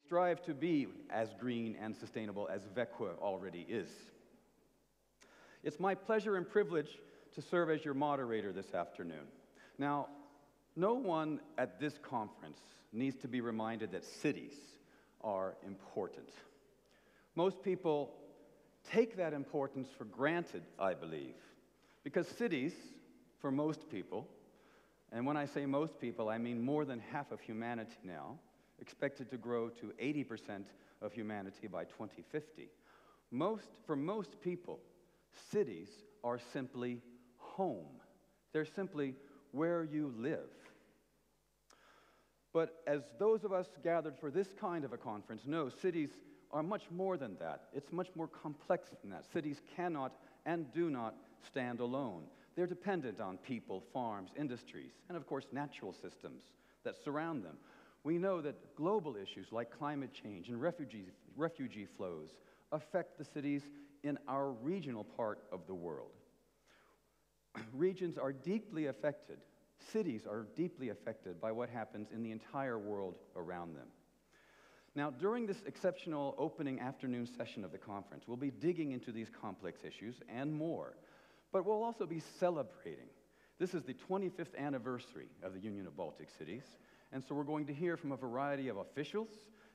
strive to be as green and sustainable as Växjö already is. It's my pleasure and privilege to serve as your moderator this afternoon. Now, no one at this conference needs to be reminded that cities are important. Most people take that importance for granted, I believe, because cities, for most people, and when I say most people, I mean more than half of humanity now, expected to grow to 80% of humanity by 2050. For most people, cities are simply home. They're simply where you live. But as those of us gathered for this kind of a conference know, cities are much more than that. It's much more complex than that. Cities cannot and do not stand alone. They're dependent on people, farms, industries, and of course natural systems that surround them. We know that global issues like climate change and refugee flows affect the cities in our regional part of the world. Regions are deeply affected, cities are deeply affected by what happens in the entire world around them. Now, during this exceptional opening afternoon session of the conference, we'll be digging into these complex issues and more, but we'll also be celebrating. This is the 25th anniversary of the Union of Baltic Cities, and so we're going to hear from a variety of officials,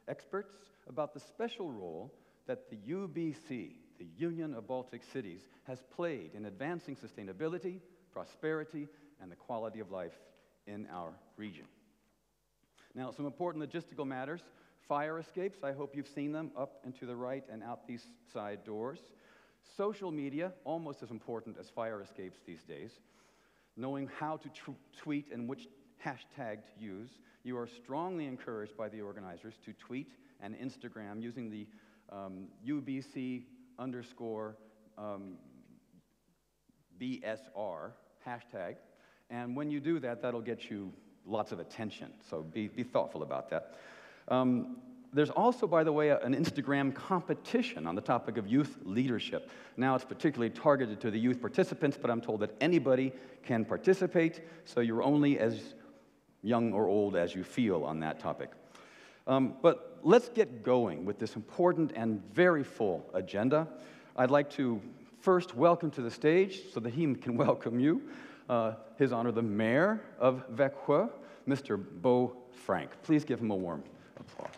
experts, about the special role that the UBC, the Union of Baltic Cities, has played in advancing sustainability, prosperity, and the quality of life in our region. Now, some important logistical matters. Fire escapes, I hope you've seen them, up and to the right and out these side doors. Social media, almost as important as fire escapes these days. Knowing how to tweet and which hashtag to use. You are strongly encouraged by the organizers to tweet and Instagram using the UBC _ BSR hashtag. And when you do that, that'll get you lots of attention. So be thoughtful about that. There's also, by the way, an Instagram competition on the topic of youth leadership. Now it's particularly targeted to the youth participants, but I'm told that anybody can participate, so you're only as young or old as you feel on that topic. But let's get going with this important and very full agenda. I'd like to first welcome to the stage, so that he can welcome you, His Honor the Mayor of Växjö, Mr. Bo Frank. Please give him a warm applause.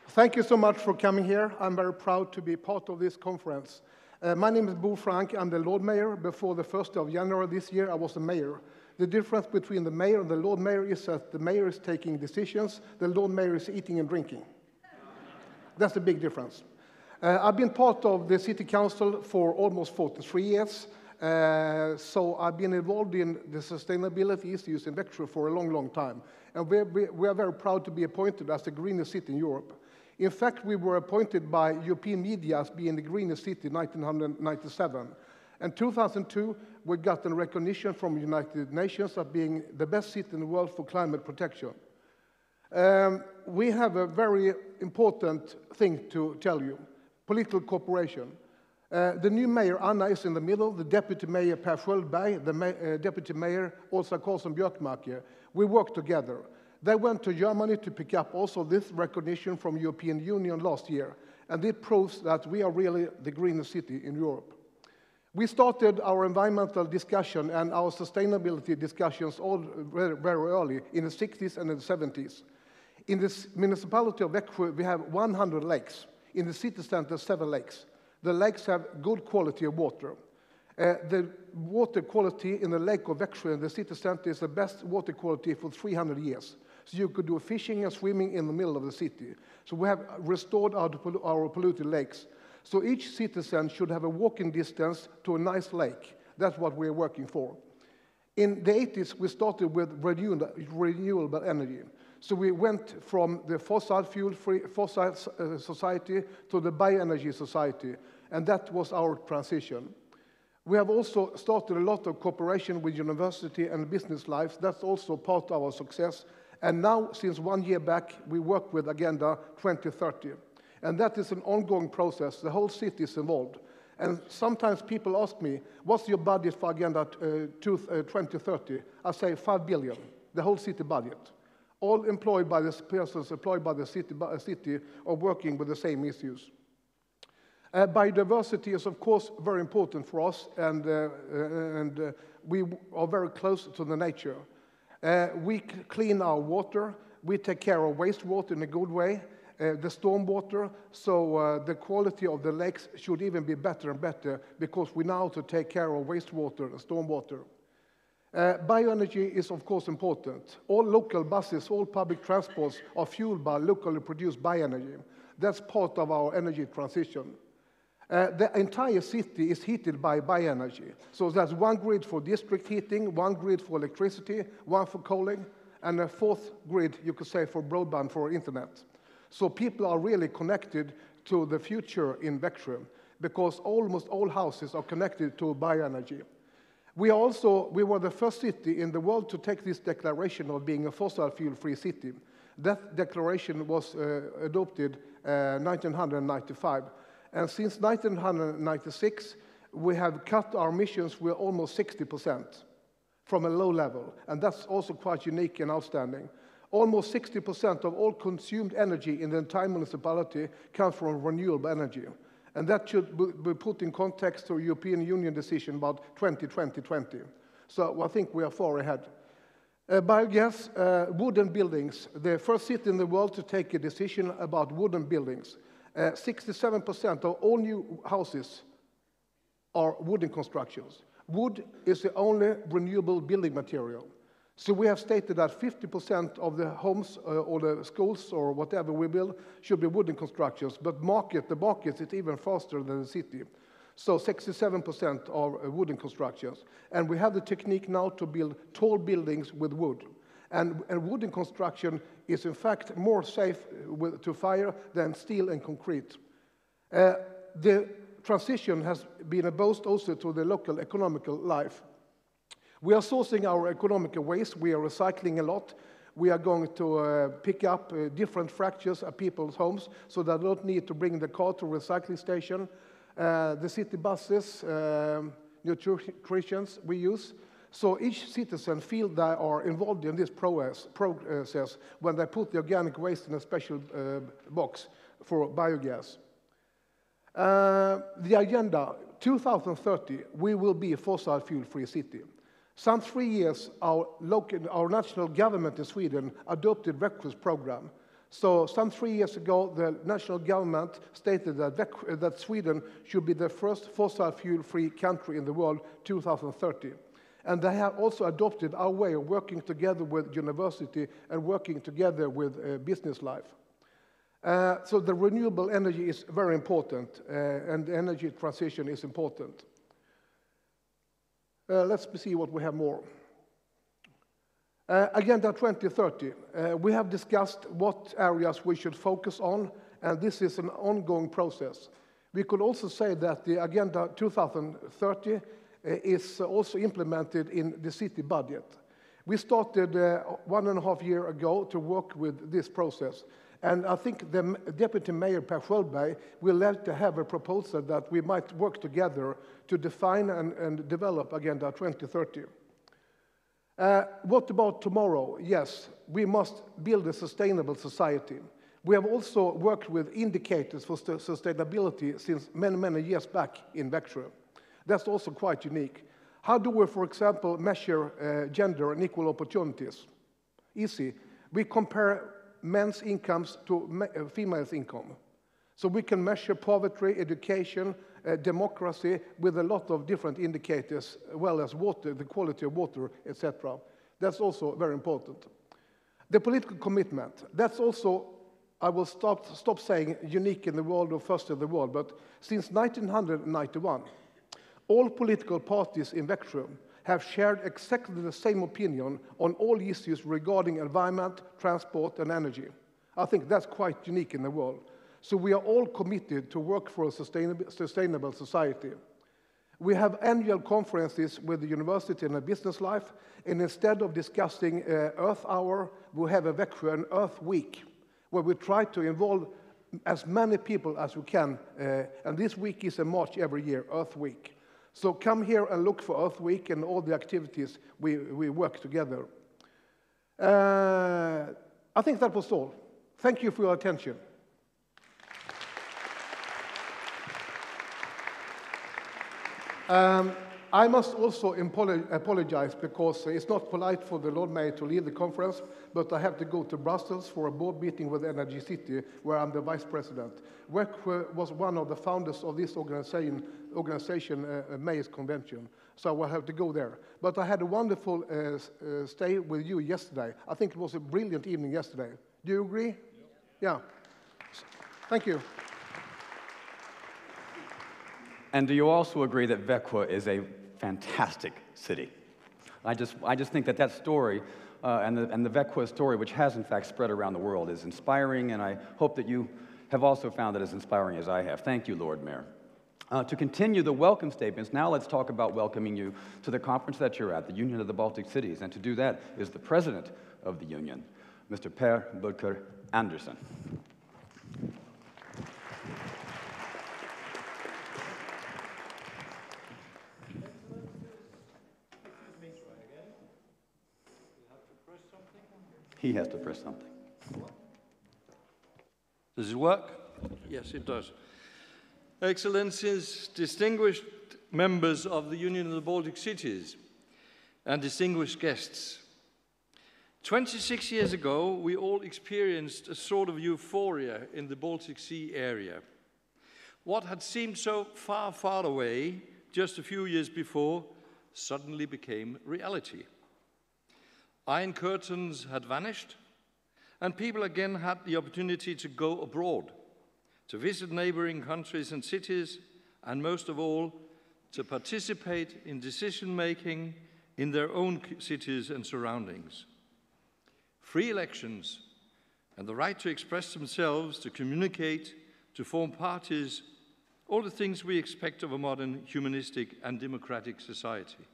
Thank you so much for coming here. I'm very proud to be part of this conference. My name is Bo Frank. I'm the Lord Mayor. Before the 1st of January this year, I was the mayor. The difference between the mayor and the Lord Mayor is that the mayor is taking decisions, the Lord Mayor is eating and drinking. That's the big difference. I've been part of the City Council for almost 43 years. So I've been involved in the sustainability issues in Växjö for a long, long time. And we are very proud to be appointed as the greenest city in Europe. In fact, we were appointed by European media as being the greenest city in 1997. In 2002, we got a recognition from the United Nations as being the best city in the world for climate protection. We have a very important thing to tell you, political cooperation. The new mayor, Jaana, is in the middle, the deputy mayor, Per Sköldberg, the deputy mayor, Åsa Karlsson-Björkmark. We work together. They went to Germany to pick up also this recognition from European Union last year, and it proves that we are really the greenest city in Europe. We started our environmental discussion and our sustainability discussions all very, very early, in the 60s and the 70s. In this municipality of Växjö, we have 100 lakes. In the city center, 7 lakes. The lakes have good quality of water. The water quality in the lake of Växjö in the city center is the best water quality for 300 years. So you could do fishing and swimming in the middle of the city. So we have restored our polluted lakes. So each citizen should have a walking distance to a nice lake. That's what we're working for. In the 80s, we started with renewable energy. So we went from the fossil-fuel-free society to the bioenergy society, and that was our transition. We have also started a lot of cooperation with university and business lives. That's also part of our success. And now, since 1 year back, we work with Agenda 2030. And that is an ongoing process. The whole city is involved. And sometimes people ask me, what's your budget for Agenda 2030? I say 5 billion, the whole city budget. All employed by the persons employed by the city are working with the same issues. Biodiversity is, of course, very important for us, and we are very close to the nature. We clean our water, we take care of wastewater in a good way, the stormwater, so the quality of the lakes should even be better and better because we know how to take care of wastewater and stormwater. Bioenergy is, of course, important. All local buses, all public transports are fueled by locally produced bioenergy. That's part of our energy transition. The entire city is heated by bioenergy. So there's one grid for district heating, one grid for electricity, one for coaling, and a fourth grid, you could say, for broadband, for internet. So people are really connected to the future in Växjö because almost all houses are connected to bioenergy. We were the first city in the world to take this declaration of being a fossil fuel-free city. That declaration was adopted in 1995. And since 1996, we have cut our emissions with almost 60% from a low level. And that's also quite unique and outstanding. Almost 60% of all consumed energy in the entire municipality comes from renewable energy. And that should be put in context to a European Union decision about 2020. So I think we are far ahead. Biogas, wooden buildings. The first city in the world to take a decision about wooden buildings. 67% of all new houses are wooden constructions. Wood is the only renewable building material. So we have stated that 50% of the homes or the schools or whatever we build should be wooden constructions, but the market is even faster than the city. So 67% are wooden constructions. And we have the technique now to build tall buildings with wood. And wooden construction is in fact more safe to fire than steel and concrete. The transition has been a boost also to the local economical life. We are sourcing our economic waste, we are recycling a lot. We are going to pick up different fractures at people's homes so they don't need to bring the car to a recycling station. The city buses, nutritions we use. So each citizen feels they are involved in this process when they put the organic waste in a special box for biogas. The agenda, 2030, we will be a fossil fuel-free city. Some 3 years, our national government in Sweden adopted Växjö's program. So some 3 years ago, the national government stated that Sweden should be the first fossil fuel-free country in the world 2030. And they have also adopted our way of working together with university and working together with business life. So the renewable energy is very important, and the energy transition is important. Let's see what we have more. Agenda 2030. We have discussed what areas we should focus on, and this is an ongoing process. We could also say that the Agenda 2030 is also implemented in the city budget. We started 1.5 years ago to work with this process. And I think the Deputy Mayor Per Sköldberg will like to have a proposal that we might work together to define and develop Agenda 2030. What about tomorrow? Yes, we must build a sustainable society. We have also worked with indicators for sustainability since many years back in Växjö. That's also quite unique. How do we, for example, measure gender and equal opportunities? Easy. We compare men's incomes to females' income. So we can measure poverty, education, democracy with a lot of different indicators, as well as water, the quality of water, etc. That's also very important. The political commitment, that's also, I will stop saying unique in the world or first in the world, but since 1991, all political parties in Växjö have shared exactly the same opinion on all issues regarding environment, transport, and energy. I think that's quite unique in the world. So we are all committed to work for a sustainable society. We have annual conferences with the university and the business life, and instead of discussing Earth Hour, we have a Växjö and Earth Week, where we try to involve as many people as we can. And this week is a march every year, Earth Week. So come here and look for Earth Week and all the activities we work together. I think that was all. Thank you for your attention. I must also apologize because it's not polite for the Lord Mayor to leave the conference, but I have to go to Brussels for a board meeting with Energy City, where I'm the vice president. Växjö was one of the founders of this organization Mayor's Convention, so I will have to go there. But I had a wonderful stay with you yesterday. I think it was a brilliant evening yesterday. Do you agree? Yeah. Thank you. And do you also agree that Växjö is a fantastic city? I just think that story and the Växjö story, which has in fact spread around the world, is inspiring, and I hope that you have also found it as inspiring as I have. Thank you, Lord Mayor. To continue the welcome statements, now let's talk about welcoming you to the conference that you're at, the Union of the Baltic Cities, and to do that is the president of the union, Mr. Bødker Andersen. He has to press something. Does it work? Yes, it does. Excellencies, distinguished members of the Union of the Baltic Cities, and distinguished guests. 26 years ago, we all experienced a sort of euphoria in the Baltic Sea area. What had seemed so far, far away just a few years before suddenly became reality. Iron curtains had vanished, and people again had the opportunity to go abroad, to visit neighboring countries and cities, and most of all, to participate in decision-making in their own cities and surroundings. Free elections and the right to express themselves, to communicate, to form parties, all the things we expect of a modern humanistic and democratic society.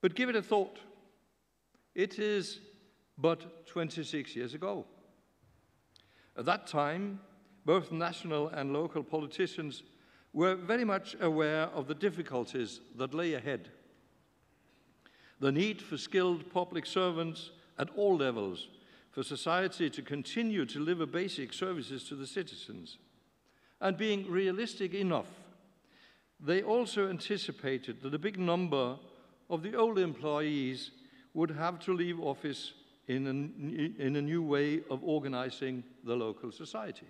But give it a thought. It is but 26 years ago. At that time, both national and local politicians were very much aware of the difficulties that lay ahead. The need for skilled public servants at all levels, for society to continue to deliver basic services to the citizens. And being realistic enough, they also anticipated that a big number of the old employees would have to leave office in a new way of organizing the local society.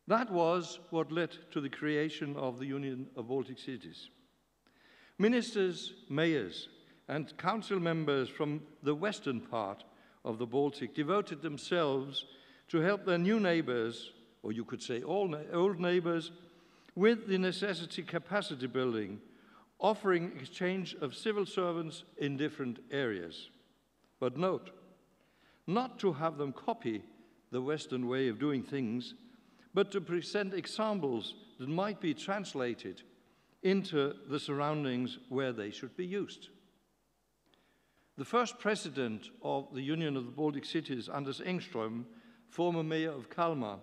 That was what led to the creation of the Union of Baltic Cities. Ministers, mayors, and council members from the western part of the Baltic devoted themselves to help their new neighbors, or you could say all old neighbors, with the necessary capacity building, offering exchange of civil servants in different areas. But note, not to have them copy the Western way of doing things, but to present examples that might be translated into the surroundings where they should be used. The first president of the Union of the Baltic Cities, Anders Engström, former mayor of Kalmar,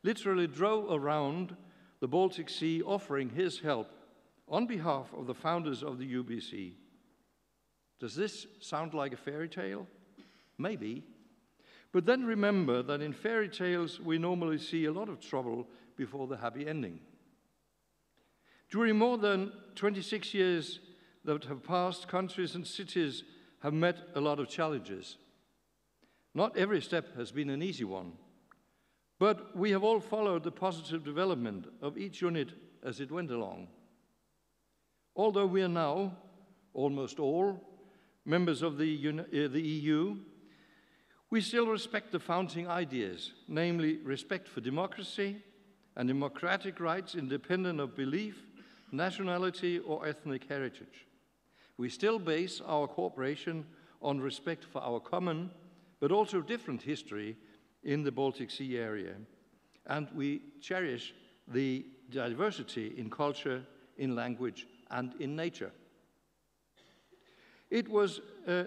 literally drove around the Baltic Sea offering his help on behalf of the founders of the UBC. Does this sound like a fairy tale? Maybe. But then remember that in fairy tales we normally see a lot of trouble before the happy ending. During more than 26 years that have passed, countries and cities have met a lot of challenges. Not every step has been an easy one, but we have all followed the positive development of each unit as it went along. Although we are now, almost all, members of the EU, we still respect the founding ideas, namely respect for democracy and democratic rights independent of belief, nationality, or ethnic heritage. We still base our cooperation on respect for our common, but also different history in the Baltic Sea area. And we cherish the diversity in culture, in language, and in nature. It was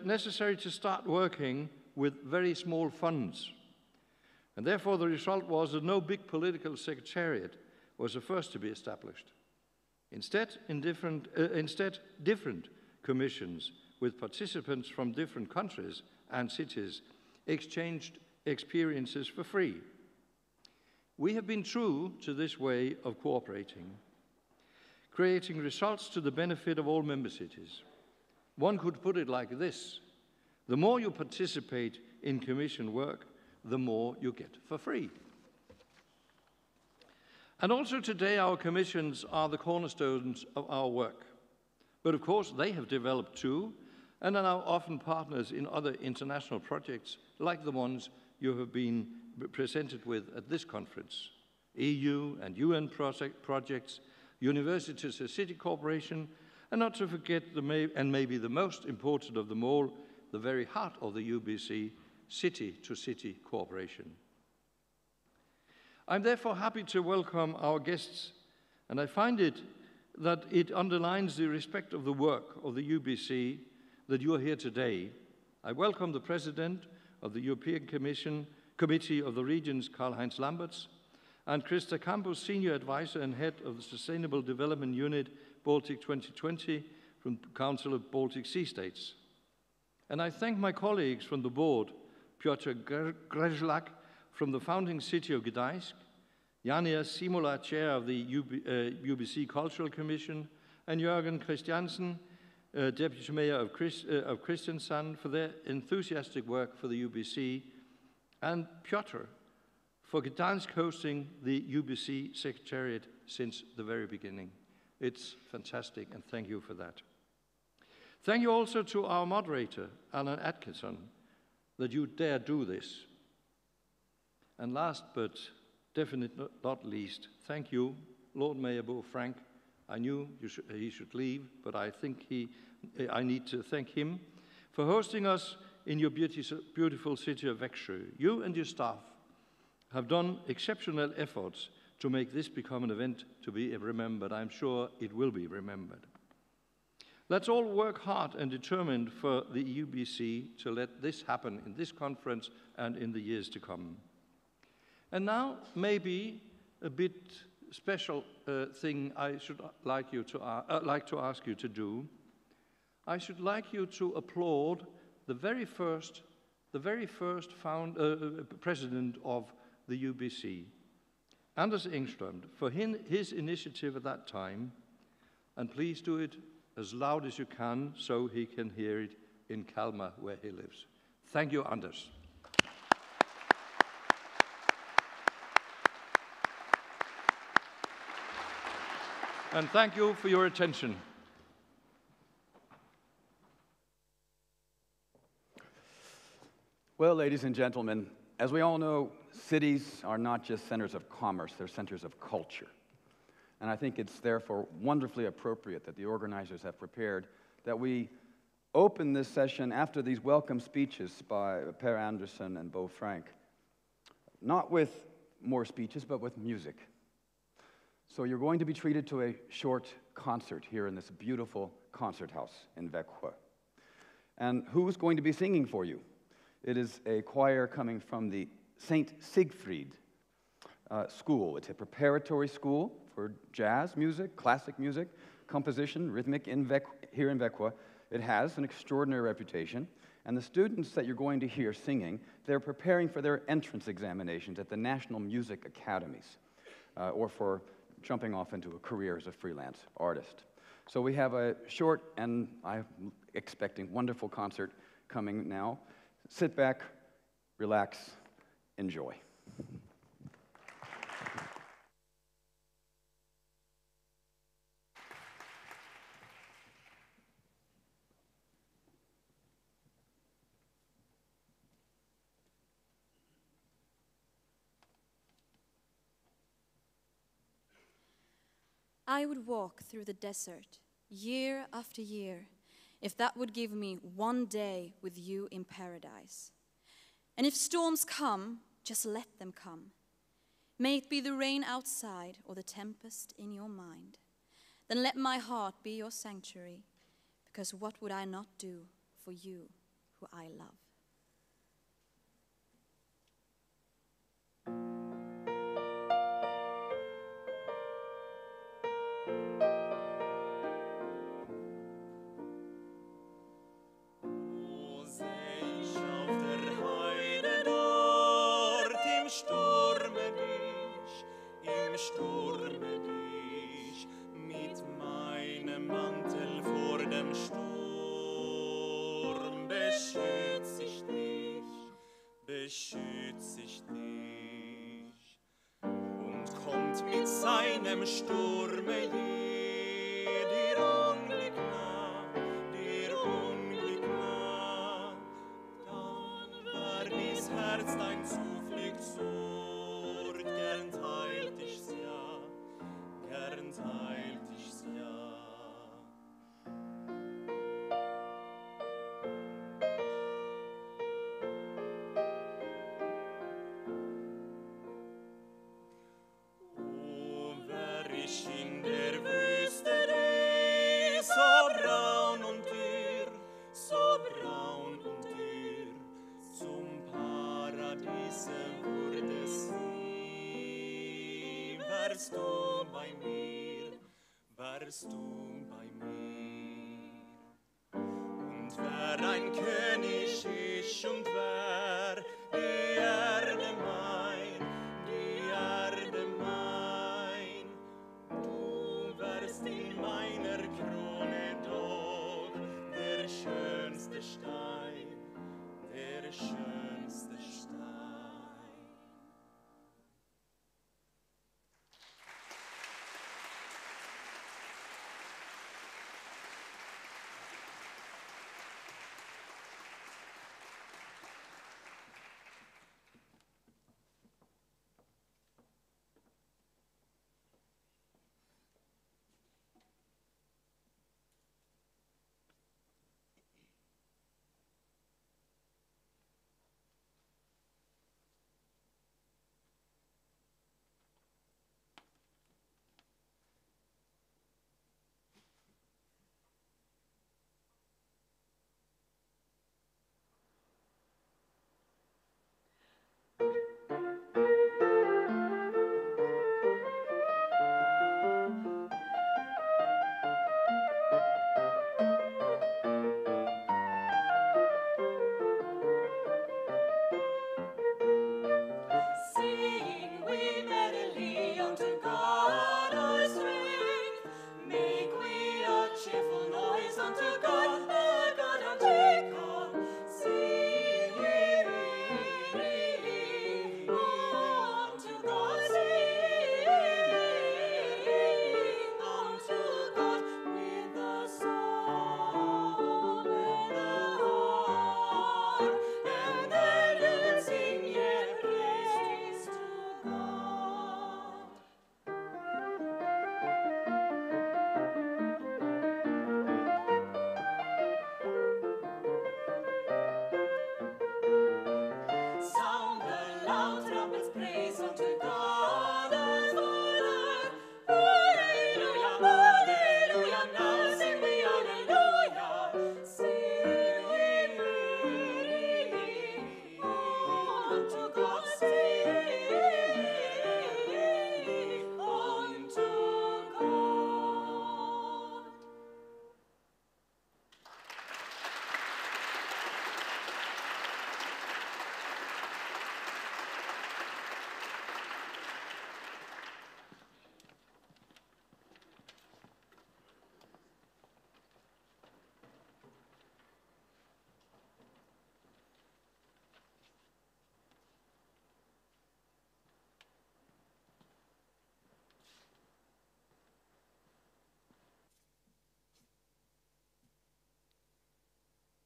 necessary to start working with very small funds. And therefore the result was that no big political secretariat was the first to be established. Instead, different commissions with participants from different countries and cities exchanged experiences for free. We have been true to this way of cooperating, creating results to the benefit of all member cities. One could put it like this: the more you participate in commission work, the more you get for free. And also today our commissions are the cornerstones of our work. But of course they have developed too, and are now often partners in other international projects like the ones you have been presented with at this conference. EU and UN projects, universities and city cooperation, and not to forget, maybe the most important of them all, the very heart of the UBC, city-to-city cooperation. I'm therefore happy to welcome our guests, and I find that it underlines the respect of the work of the UBC that you are here today. I welcome the President of the European Committee of the Regions, Karl-Heinz Lambertz, and Krista Kampus, Senior Advisor and Head of the Sustainable Development Unit, Baltic 2020, from the Council of Baltic Sea States. And I thank my colleagues from the board, Piotr Grzelak from the founding city of Gdańsk, Jaana Simula, Chair of the UBC Cultural Commission, and Jørgen Kristiansen, Deputy Mayor of Kristiansand, for their enthusiastic work for the UBC, and Piotr for Gdańsk hosting the UBC Secretariat since the very beginning. It's fantastic, and thank you for that. Thank you also to our moderator, Atkisson, that you dare do this. And last but definitely not least, thank you, Lord Mayor Bo Frank. I knew he should leave, but I think I need to thank him for hosting us in your beautiful city of Växjö. You and your staff have done exceptional efforts to make this become an event to be remembered. I'm sure it will be remembered. Let's all work hard and determined for the UBC to let this happen in this conference and in the years to come. And now, maybe a bit special thing I should like to ask you to do. I should like you to applaud the very first president of the UBC, Anders Engström, for his initiative at that time. And please do it as loud as you can so he can hear it in Kalmar, where he lives. Thank you, Anders. And thank you for your attention. Well, ladies and gentlemen, as we all know, cities are not just centers of commerce, they're centers of culture. And I think it's therefore wonderfully appropriate that the organizers have prepared that we open this session after these welcome speeches by Per Andersen and Bo Frank, not with more speeches, but with music. So you're going to be treated to a short concert here in this beautiful concert house in Växjö. And who's going to be singing for you? It is a choir coming from the St. Sigfrid School. It's a preparatory school for jazz music, classic music, composition, rhythmic here in Växjö. It has an extraordinary reputation. And the students that you're going to hear singing, they're preparing for their entrance examinations at the National Music Academies, or for jumping off into a career as a freelance artist. So we have a short and I'm expecting wonderful concert coming now. Sit back, relax, enjoy. I would walk through the desert year after year if that would give me one day with you in paradise. And if storms come, just let them come. May it be the rain outside or the tempest in your mind. Then let my heart be your sanctuary, because what would I not do for you who I love? beschützt sich dich und kommt mit seinem Sturme dir Unglück nah, dann wär dies Herz dein Zufluchtsort, gern teilt ich's ja, gern teilt ich's ja. In der Wüste so braun und dürr, zum Paradiese wurde sie. Wärst du bei mir, und wär ein König ich und wär die Erde mein, in meiner Krone doch der schönste Stein, der schönste Stein.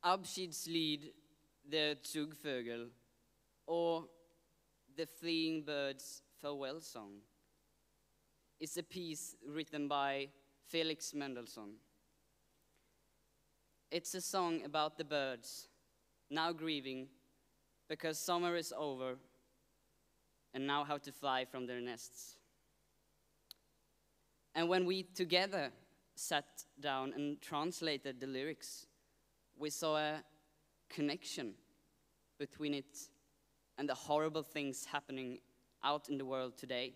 Abschiedslied der Zugvögel or the Fleeing Bird's Farewell Song is a piece written by Felix Mendelssohn. It's a song about the birds now grieving because summer is over and now have to fly from their nests. And when we together sat down and translated the lyrics, we saw a connection between it and the horrible things happening out in the world today.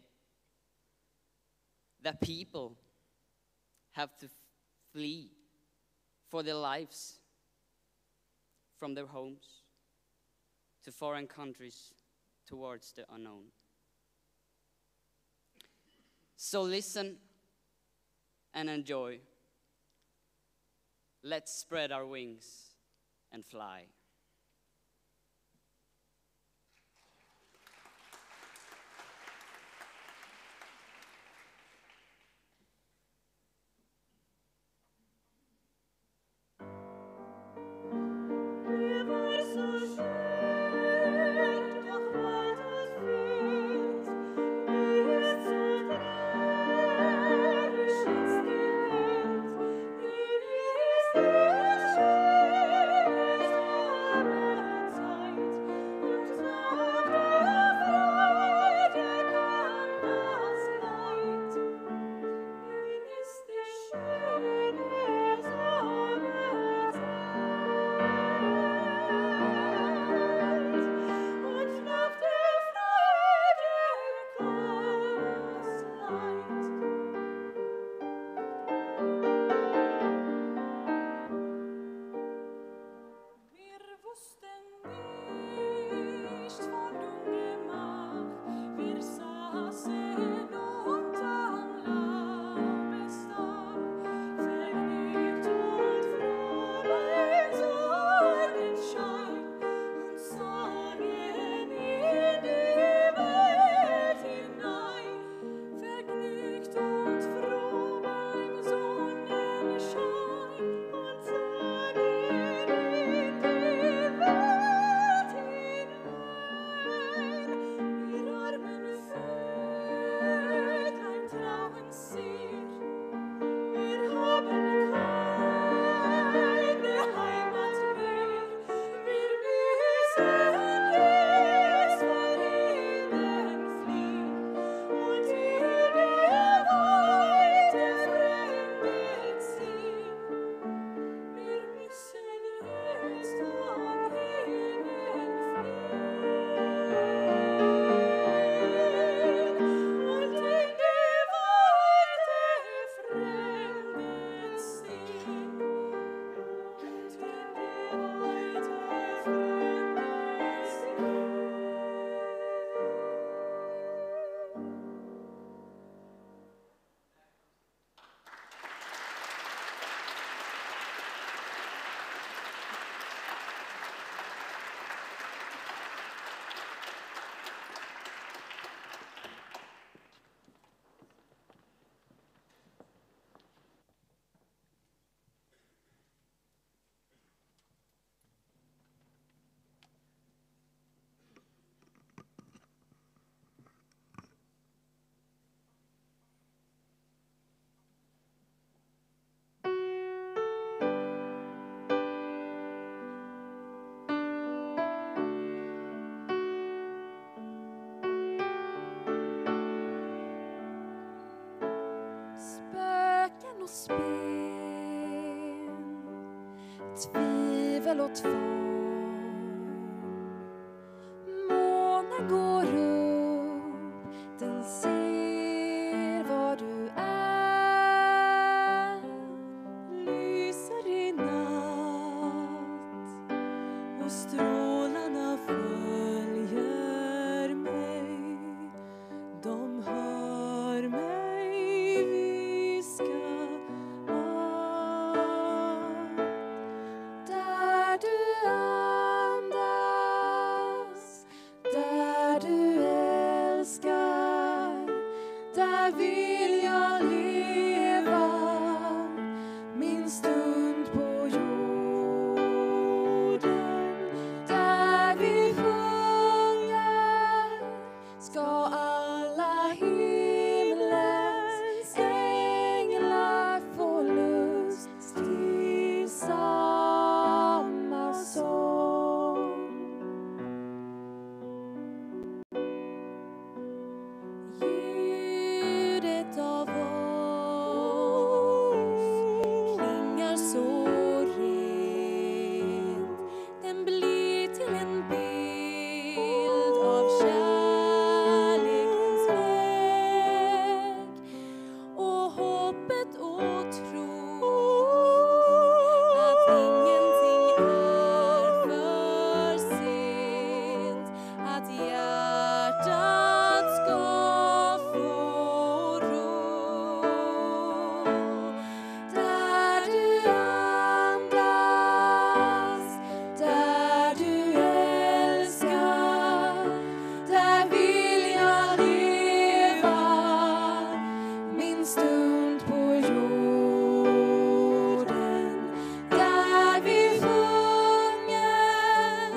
That people have to flee for their lives from their homes to foreign countries towards the unknown. So listen and enjoy. Let's spread our wings and fly. växel och två. Månen går upp, den ser var du är. Lyser i natt och strålarna följer mig. De hör mig viska där du andas, där du älskar, där vill jag leva min stund på jorden. Där vi sjunger ska alla himlens änglar få lust till samma sång. Ljudet av oss klingar så rent. Den blir till en bild av kärlekens väg och hoppet och tro att ingenting är för sent, att hjärtat ska få ro. Där du andas, där du älskar, där vill jag leva min stund på jorden. Där vi sjunger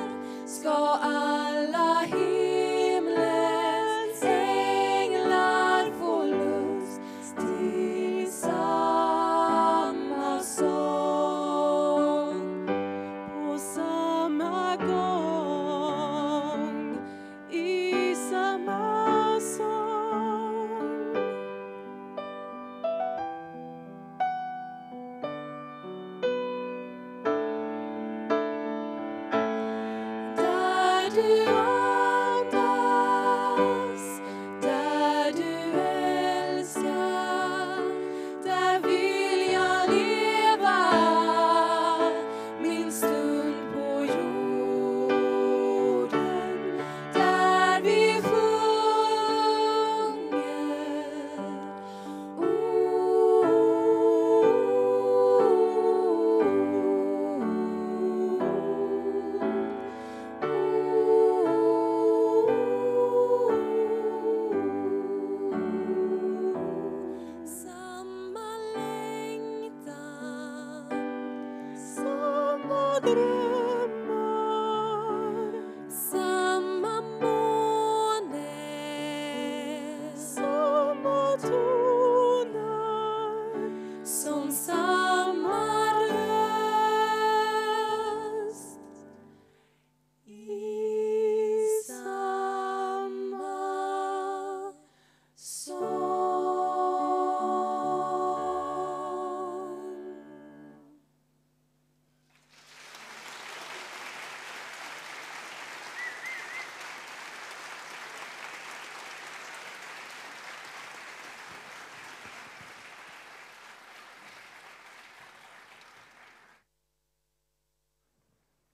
ska alla himlens änglar få lust till samma sång. På samma gång, i samma sång. Där du andas, där du älskar, där vill jag leva min stund på jorden. Där vi sjunger samma längtan, samma drömmar, samma måne, samma toner, som samma röst i samma sång.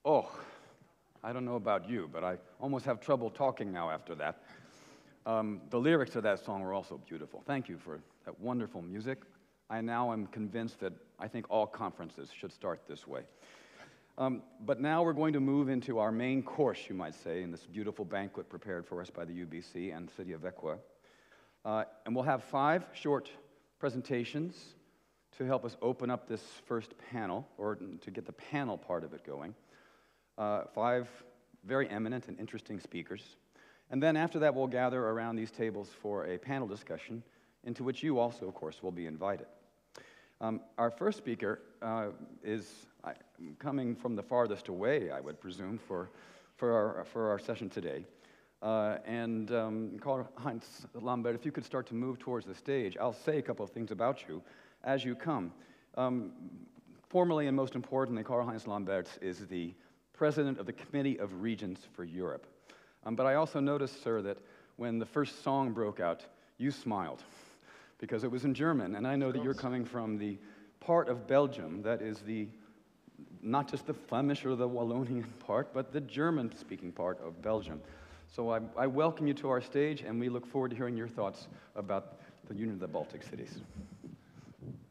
Oh, I don't know about you, but I almost have trouble talking now after that. The lyrics of that song were also beautiful. Thank you for that wonderful music. I now am convinced that I think all conferences should start this way. But now we're going to move into our main course, you might say, in this beautiful banquet prepared for us by the UBC and the city of Växjö. And we'll have 5 short presentations to help us open up this first panel, or to get the panel part of it going. 5 very eminent and interesting speakers. And then after that, we'll gather around these tables for a panel discussion, into which you also, of course, will be invited. Our first speaker is coming from the farthest away, I would presume, for our session today. Karl-Heinz, Lambertz, if you could start to move towards the stage, I'll say a couple of things about you as you come. Formally and most importantly, Karl-Heinz Lambertz is the president of the Committee of Regions for Europe. But I also noticed, sir, that when the first song broke out, you smiled, because it was in German, and I know that you're coming from the part of Belgium that is not just the Flemish or the Wallonian part, but the German-speaking part of Belgium. So I welcome you to our stage, and we look forward to hearing your thoughts about the Union of the Baltic Cities.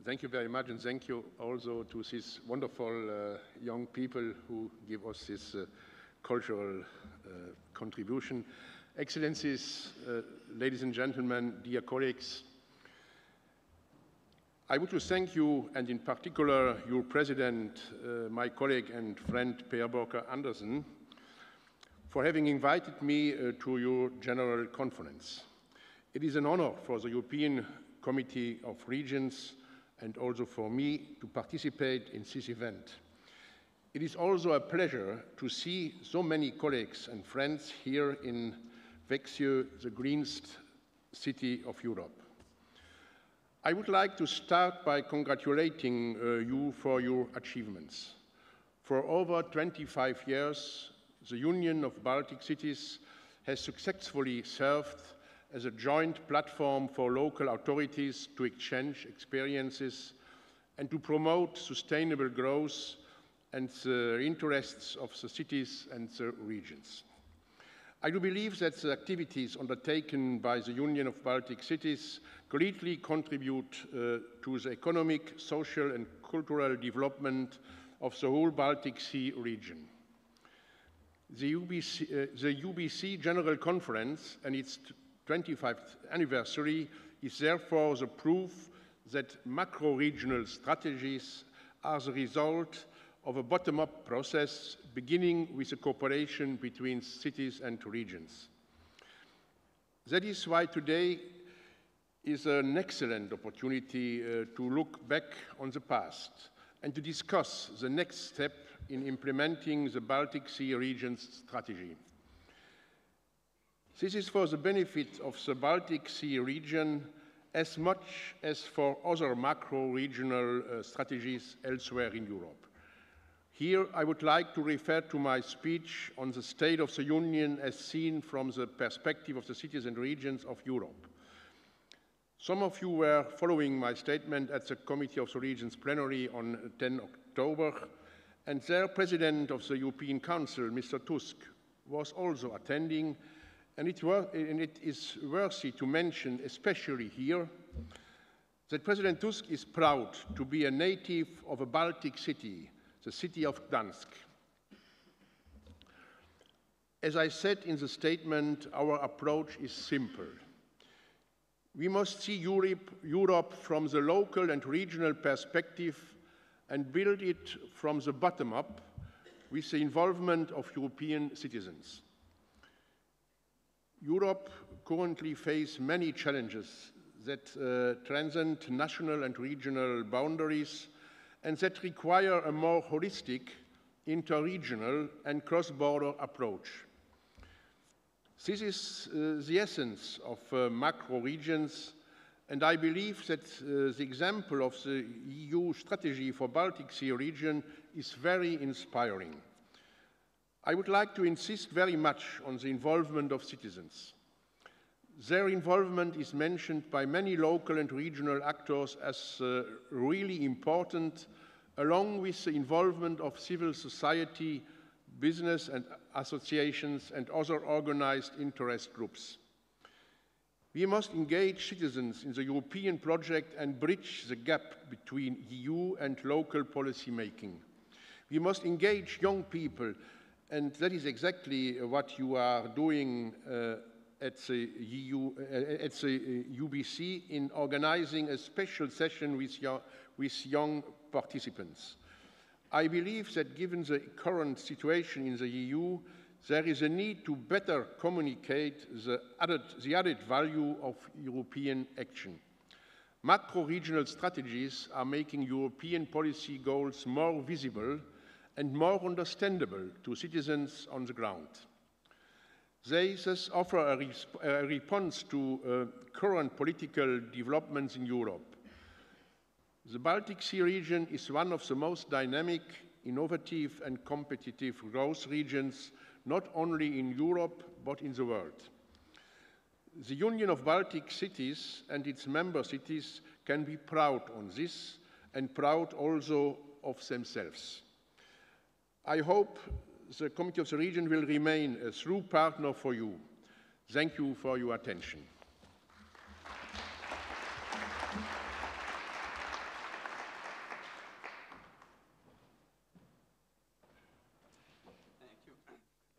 Thank you very much, and thank you also to these wonderful young people who give us this cultural contribution. Excellencies, ladies and gentlemen, dear colleagues, I would like to thank you, and in particular your president, my colleague and friend Bødker Andersen, for having invited me to your general conference. It is an honor for the European Committee of Regions and also for me to participate in this event. It is also a pleasure to see so many colleagues and friends here in Växjö, the greenest city of Europe. I would like to start by congratulating you for your achievements. For over 25 years, the Union of Baltic Cities has successfully served as a joint platform for local authorities to exchange experiences and to promote sustainable growth and the interests of the cities and the regions. I do believe that the activities undertaken by the Union of Baltic Cities greatly contribute to the economic, social and cultural development of the whole Baltic Sea region. The UBC General Conference and its 25th anniversary is therefore the proof that macro-regional strategies are the result of a bottom-up process beginning with a cooperation between cities and regions. That is why today is an excellent opportunity to look back on the past and to discuss the next step in implementing the Baltic Sea region's strategy. This is for the benefit of the Baltic Sea region as much as for other macro-regional strategies elsewhere in Europe. Here, I would like to refer to my speech on the State of the Union as seen from the perspective of the cities and regions of Europe. Some of you were following my statement at the Committee of the Regions Plenary on 10 October, and their President of the European Council, Mr. Tusk, was also attending, and it is worthy to mention, especially here, that President Tusk is proud to be a native of a Baltic city, the city of Gdańsk. As I said in the statement, our approach is simple. We must see Europe from the local and regional perspective and build it from the bottom up with the involvement of European citizens. Europe currently faces many challenges that transcend national and regional boundaries and that require a more holistic, inter-regional and cross-border approach. This is the essence of macro-regions, and I believe that the example of the EU strategy for Baltic Sea region is very inspiring. I would like to insist very much on the involvement of citizens. Their involvement is mentioned by many local and regional actors as really important, along with the involvement of civil society, business and associations and other organized interest groups. We must engage citizens in the European project and bridge the gap between EU and local policy making. We must engage young people, and that is exactly what you are doing at the UBC in organizing a special session with young participants. I believe that given the current situation in the EU, there is a need to better communicate the added value of European action. Macro-regional strategies are making European policy goals more visible and more understandable to citizens on the ground. They thus offer a response to current political developments in Europe. The Baltic Sea region is one of the most dynamic, innovative and competitive growth regions, not only in Europe, but in the world. The Union of Baltic Cities and its member cities can be proud on this and proud also of themselves. I hope the Committee of the Region will remain a true partner for you. Thank you for your attention.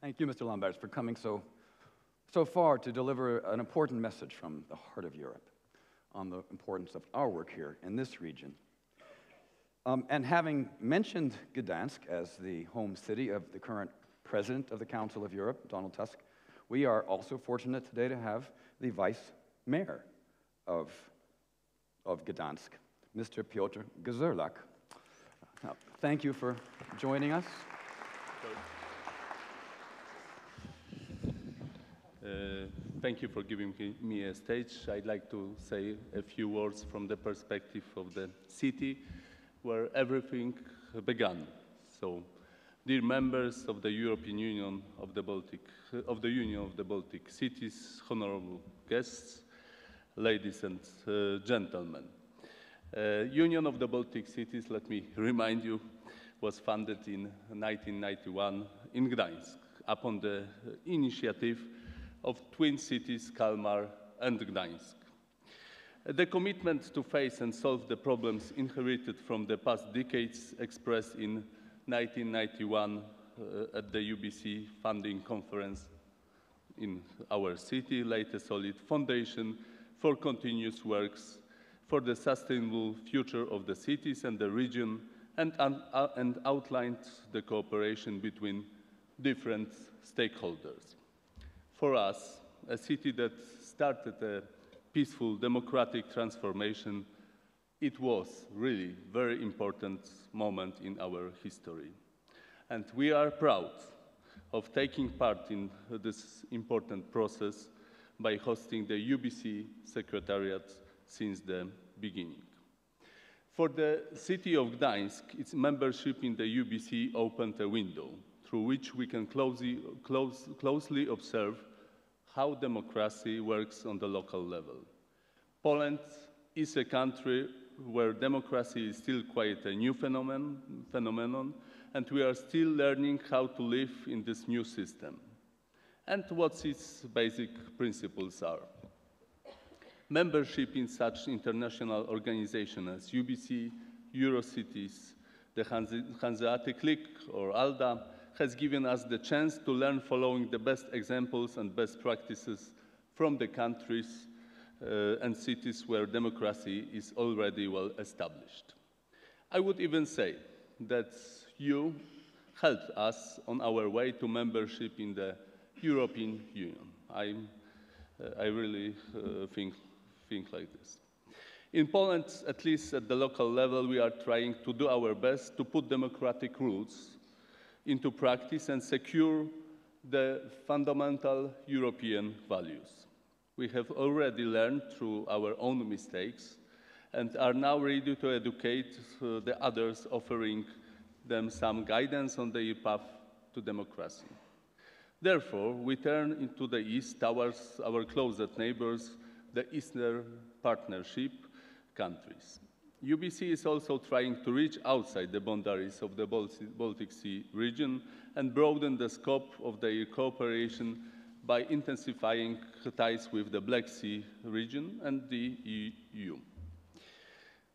Thank you, Mr. Lambertz, for coming so far to deliver an important message from the heart of Europe on the importance of our work here in this region. And having mentioned Gdańsk as the home city of the current President of the Council of Europe, Donald Tusk, we are also fortunate today to have the Vice Mayor of Gdańsk, Mr. Piotr Grzelak. Thank you for joining us. Thank you for giving me a stage. I'd like to say a few words from the perspective of the city where everything began. So, dear members of the European Union of the Baltic, Cities, honorable guests, ladies and gentlemen. Union of the Baltic Cities, let me remind you, was founded in 1991 in Gdańsk upon the initiative of twin cities, Kalmar and Gdańsk. The commitment to face and solve the problems inherited from the past decades expressed in 1991 at the UBC funding conference in our city laid a solid foundation for continuous works for the sustainable future of the cities and the region and outlined the cooperation between different stakeholders. For us, a city that started a peaceful democratic transformation, it was really a very important moment in our history. And we are proud of taking part in this important process by hosting the UBC Secretariat since the beginning. For the city of Gdańsk, its membership in the UBC opened a window through which we can closely observe how democracy works on the local level. Poland is a country where democracy is still quite a new phenomenon, and we are still learning how to live in this new system and what its basic principles are. Membership in such international organizations as UBC, Eurocities, the Hanseatic League or ALDA has given us the chance to learn following the best examples and best practices from the countries and cities where democracy is already well established. I would even say that you helped us on our way to membership in the European Union. I really think like this. In Poland, at least at the local level, we are trying to do our best to put democratic rules into practice and secure the fundamental European values. We have already learned through our own mistakes and are now ready to educate the others, offering them some guidance on their path to democracy. Therefore, we turn into the east towards our closest neighbors, the Eastern Partnership countries. UBC is also trying to reach outside the boundaries of the Baltic Sea region and broaden the scope of their cooperation by intensifying ties with the Black Sea region and the EU.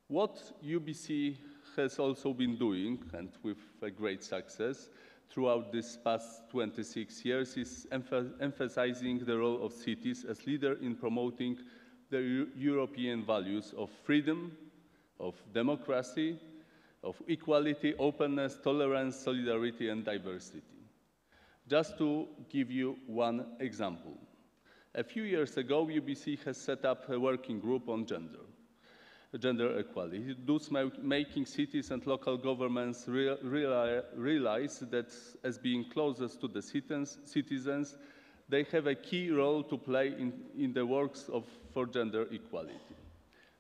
What UBC has also been doing, and with a great success, throughout these past 26 years is emphasizing the role of cities as leaders in promoting the European values of freedom, of democracy, of equality, openness, tolerance, solidarity, and diversity. Just to give you one example. A few years ago, UBC has set up a working group on gender equality, thus making cities and local governments realize that as being closest to the citizens, they have a key role to play in the works for gender equality.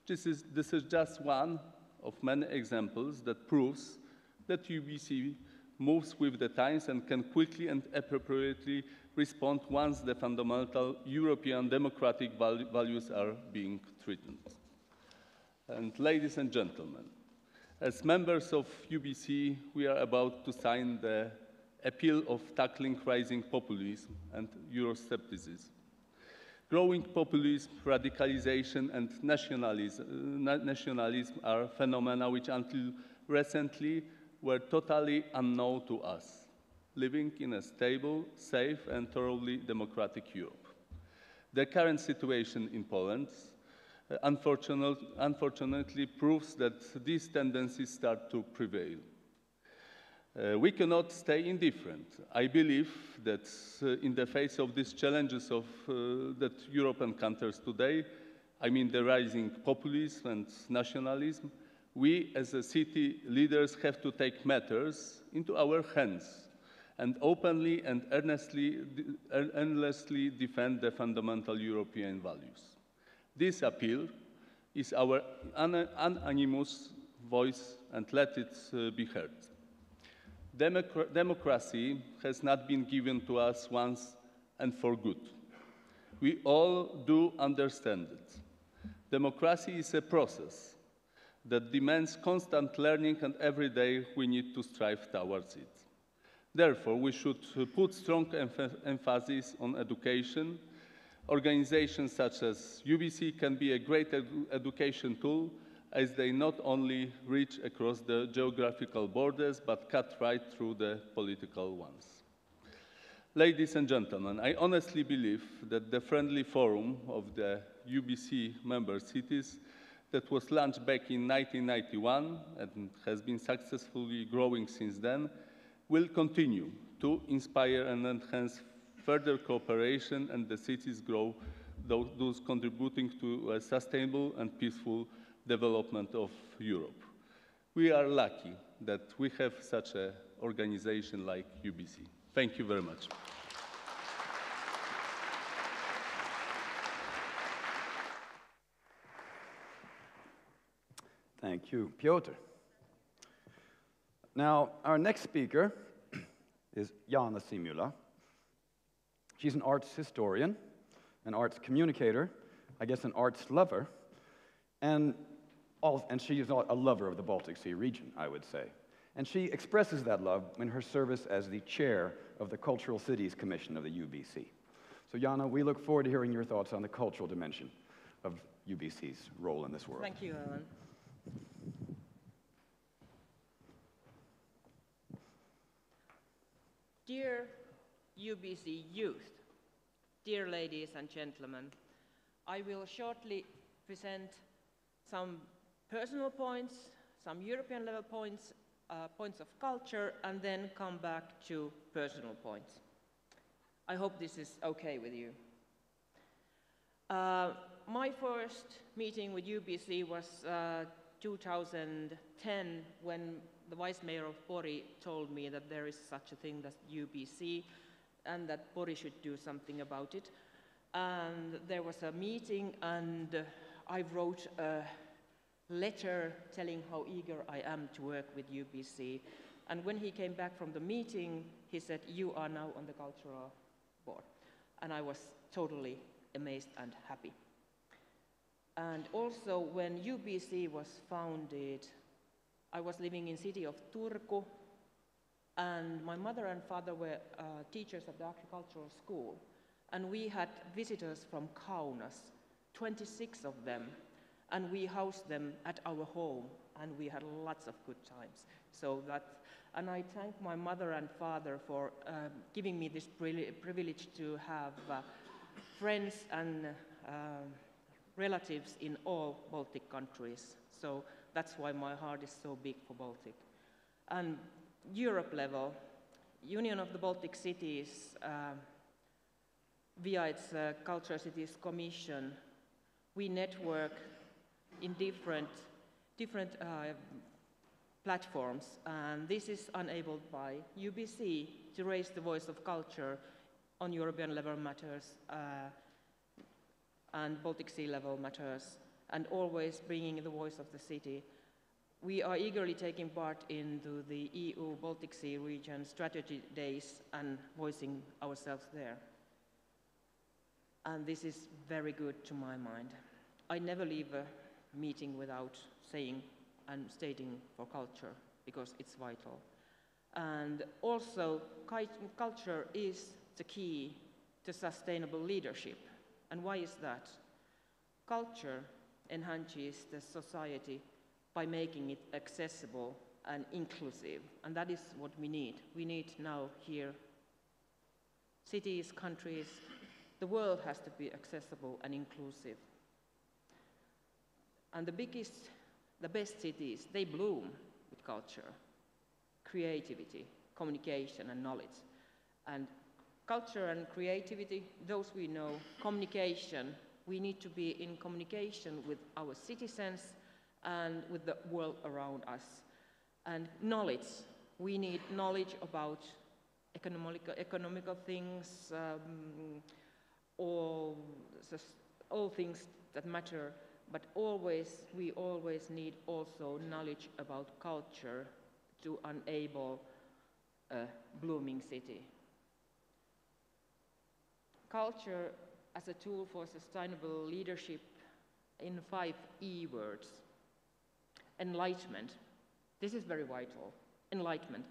This is just one of many examples that proves that UBC moves with the times and can quickly and appropriately respond once the fundamental European democratic values are being threatened. And ladies and gentlemen, as members of UBC, we are about to sign the appeal of tackling rising populism and Euroscepticism. Growing populism, radicalization, and nationalism are phenomena which until recently were totally unknown to us, living in a stable, safe, and thoroughly democratic Europe. The current situation in Poland unfortunately proves that these tendencies start to prevail. We cannot stay indifferent. I believe that in the face of these challenges that Europe encounters today, I mean the rising populism and nationalism, we as city leaders have to take matters into our hands and openly and endlessly defend the fundamental European values. This appeal is our unanimous voice, and let it be heard. Democracy has not been given to us once and for good. We all do understand it. Democracy is a process that demands constant learning, and every day we need to strive towards it. Therefore, we should put strong emphasis on education. Organizations such as UBC can be a great education tool, as they not only reach across the geographical borders, but cut right through the political ones. Ladies and gentlemen, I honestly believe that the friendly forum of the UBC member cities that was launched back in 1991 and has been successfully growing since then will continue to inspire and enhance further cooperation, and the cities grow, those contributing to a sustainable and peaceful development of Europe. We are lucky that we have such an organization like UBC. Thank you very much. Thank you, Piotr. Now, our next speaker is Jaana Simula. She's an arts historian, an arts communicator, I guess an arts lover, and she is a lover of the Baltic Sea region, I would say. And she expresses that love in her service as the chair of the Cultural Cities Commission of the UBC. So Jaana, we look forward to hearing your thoughts on the cultural dimension of UBC's role in this world. Thank you, Alan. Dear UBC youth, dear ladies and gentlemen, I will shortly present some personal points, some European level points, points of culture, and then come back to personal points. I hope this is okay with you. My first meeting with UBC was 2010, when the Vice Mayor of Pori told me that there is such a thing as UBC and that Pori should do something about it. And there was a meeting, and I wrote a letter telling how eager I am to work with UBC. And when he came back from the meeting, he said, "You are now on the cultural board." And I was totally amazed and happy. And also, when UBC was founded, I was living in the city of Turku, and my mother and father were teachers at the agricultural school. And we had visitors from Kaunas, 26 of them, and we housed them at our home, and we had lots of good times. And I thank my mother and father for giving me this privilege to have friends and relatives in all Baltic countries. So that's why my heart is so big for Baltic. And Europe level, Union of the Baltic Cities, via its Cultural Cities Commission, we network in different platforms, and this is enabled by UBC to raise the voice of culture on European level matters and Baltic Sea level matters, and always bringing the voice of the city. We are eagerly taking part into the EU Baltic Sea region strategy days and voicing ourselves there. And this is very good to my mind. I never leave a meeting without saying and stating for culture, because it's vital. And also, culture is the key to sustainable leadership. And why is that? Culture enhances the society by making it accessible and inclusive. And that is what we need. We need now here, cities, countries, the world has to be accessible and inclusive. And the best cities, they bloom with culture, creativity, communication, and knowledge. And culture and creativity, those we know. Communication, we need to be in communication with our citizens and with the world around us. And knowledge, we need knowledge about economical things, all things that matter, but we always need also knowledge about culture to enable a blooming city. Culture as a tool for sustainable leadership in 5 E words. Enlightenment. This is very vital. Enlightenment.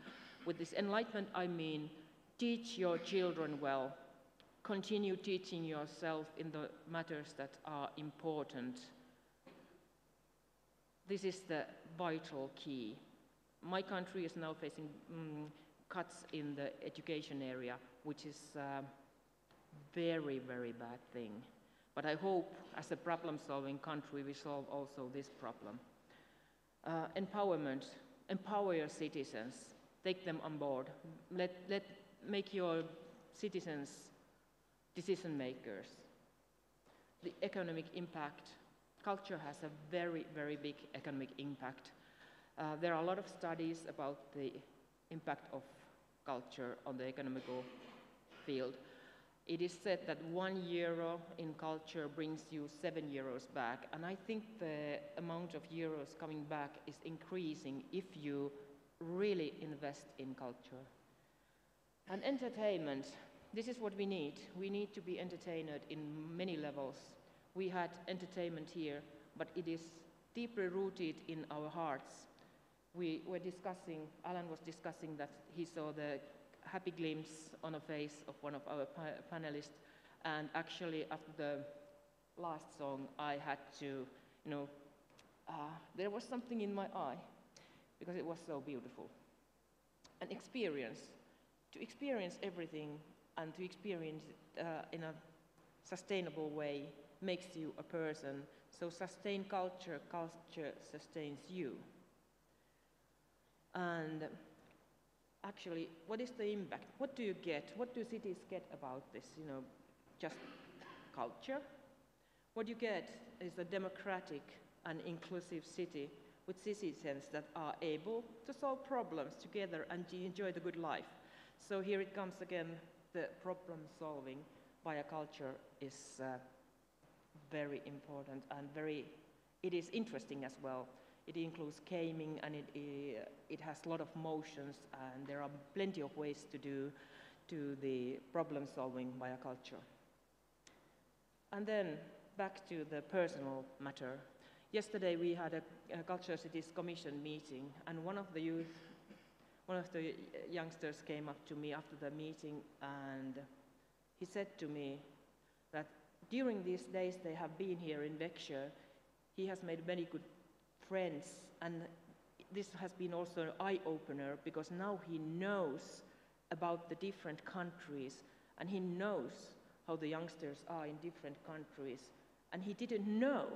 With this enlightenment, I mean teach your children well. Continue teaching yourself in the matters that are important. This is the vital key. My country is now facing cuts in the education area, which is a very, very bad thing. But I hope, as a problem-solving country, we solve also this problem. Empowerment. Empower your citizens. Take them on board. Make your citizens decision makers. The economic impact. Culture has a very, very big economic impact. There are a lot of studies about the impact of culture on the economical field. It is said that €1 in culture brings you €7 back, and I think the amount of euros coming back is increasing if you really invest in culture. And entertainment, this is what we need. We need to be entertained in many levels. We had entertainment here, but it is deeply rooted in our hearts. We were discussing, Alan was discussing that he saw the happy glimpse on the face of one of our panelists, and actually after the last song I had to, there was something in my eye because it was so beautiful. An experience, to experience everything and to experience it in a sustainable way makes you a person. So sustain culture, culture sustains you. And actually, what is the impact? What do you get? What do cities get about this? Just culture? What you get is a democratic and inclusive city with citizens that are able to solve problems together and to enjoy the good life. So here it comes again, the problem solving via culture is very important and it is interesting as well. It includes gaming and it has a lot of motions, and there are plenty of ways to do the problem solving via culture. And then back to the personal matter. Yesterday we had a Culture Cities Commission meeting, and one of the youngsters came up to me after the meeting, and he said to me that during these days they have been here in Växjö, he has made many good friends, and this has been also an eye-opener because now he knows about the different countries, and he knows how the youngsters are in different countries, and he didn't know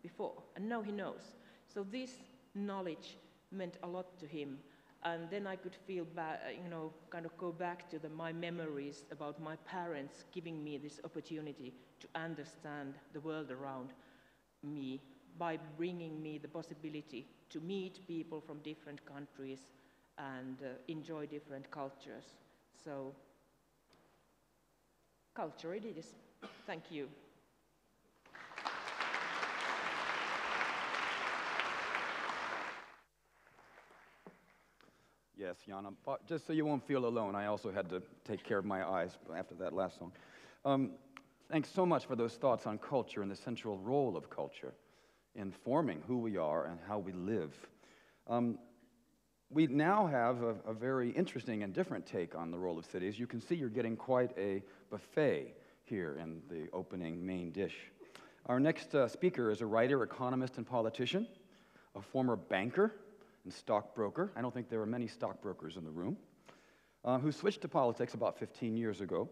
before, and now he knows. So this knowledge meant a lot to him, and then I could feel kind of go back to my memories about my parents giving me this opportunity to understand the world around me by bringing me the possibility to meet people from different countries and enjoy different cultures. So, culture it is. Thank you. Yes, Jaana, but just so you won't feel alone, I also had to take care of my eyes after that last song. Thanks so much for those thoughts on culture and the central role of culture in forming who we are and how we live. We now have a very interesting and different take on the role of cities. You can see you're getting quite a buffet here in the opening main dish. Our next speaker is a writer, economist, and politician, a former banker and stockbroker. I don't think there are many stockbrokers in the room, who switched to politics about 15 years ago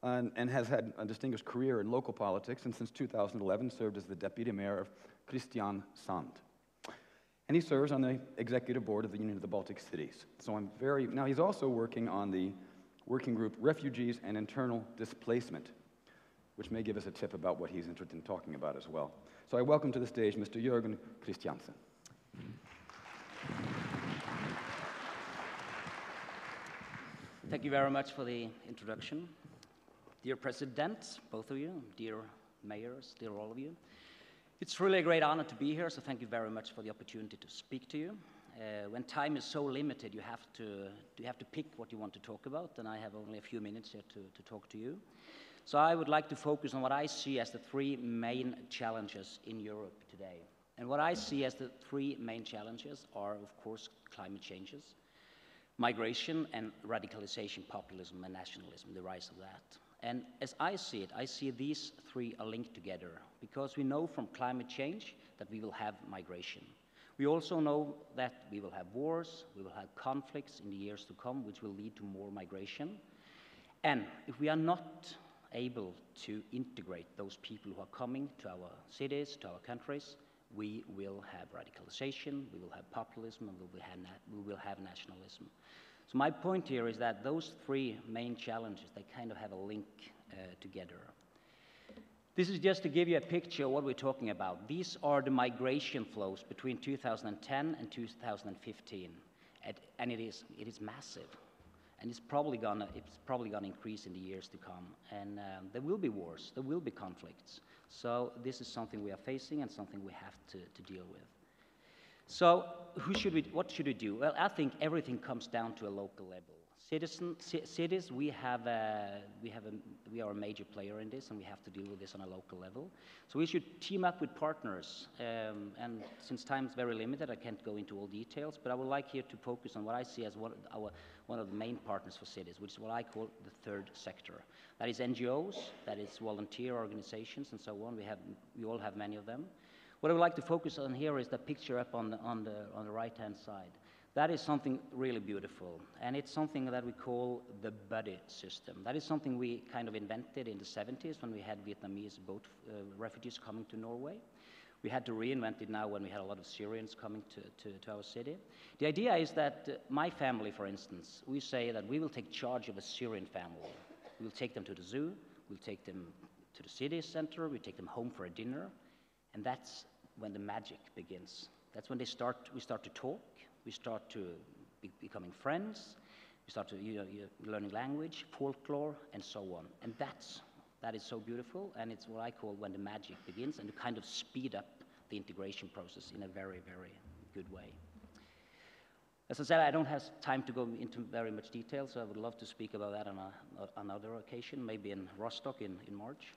and has had a distinguished career in local politics, and since 2011 served as the deputy mayor of Kristiansand. And he serves on the executive board of the Union of the Baltic Cities. So now he's also working on the working group Refugees and Internal Displacement, which may give us a tip about what he's interested in talking about as well. So I welcome to the stage Mr. Jørgen Kristiansen. Thank you very much for the introduction. Dear President, both of you, dear mayors, dear all of you. It's really a great honor to be here, so thank you very much for the opportunity to speak to you. When time is so limited, you have to pick what you want to talk about, and I have only a few minutes here to talk to you. So I would like to focus on what I see as the three main challenges in Europe today. And what I see as the three main challenges are, of course, climate changes, migration, and radicalization, populism, and nationalism, the rise of that. And as I see it, I see these three are linked together because we know from climate change that we will have migration. We also know that we will have wars, we will have conflicts in the years to come, which will lead to more migration. And if we are not able to integrate those people who are coming to our cities, to our countries, we will have radicalization, we will have populism, and we will have nationalism. So my point here is that those three main challenges, they kind of have a link together. This is just to give you a picture of what we're talking about. These are the migration flows between 2010 and 2015, and it is massive, and it's probably gonna increase in the years to come. And there will be wars, there will be conflicts. So this is something we are facing and something we have to deal with. So what should we do? Well, I think everything comes down to a local level. Cities, we are a major player in this, and we have to deal with this on a local level. So we should team up with partners. And since time is very limited, I can't go into all details, but I would like here to focus on what I see as one of the main partners for cities, which is what I call the third sector. That is NGOs, that is volunteer organizations, and so on. We all have many of them. What I would like to focus on here is the picture up on the right-hand side. That is something really beautiful, and it's something that we call the buddy system. That is something we kind of invented in the 70s when we had Vietnamese boat refugees coming to Norway. We had to reinvent it now when we had a lot of Syrians coming to our city. The idea is that my family, for instance, we say that we will take charge of a Syrian family. We will take them to the zoo, we'll take them to the city center, we take them home for a dinner, and that's when the magic begins. That's when we start to talk, we start to becoming friends, we start to learning language, folklore, and so on. And that is so beautiful, and it's what I call when the magic begins, and to kind of speed up the integration process in a very, very good way. As I said, I don't have time to go into very much detail, so I would love to speak about that on another occasion, maybe in Rostock in March.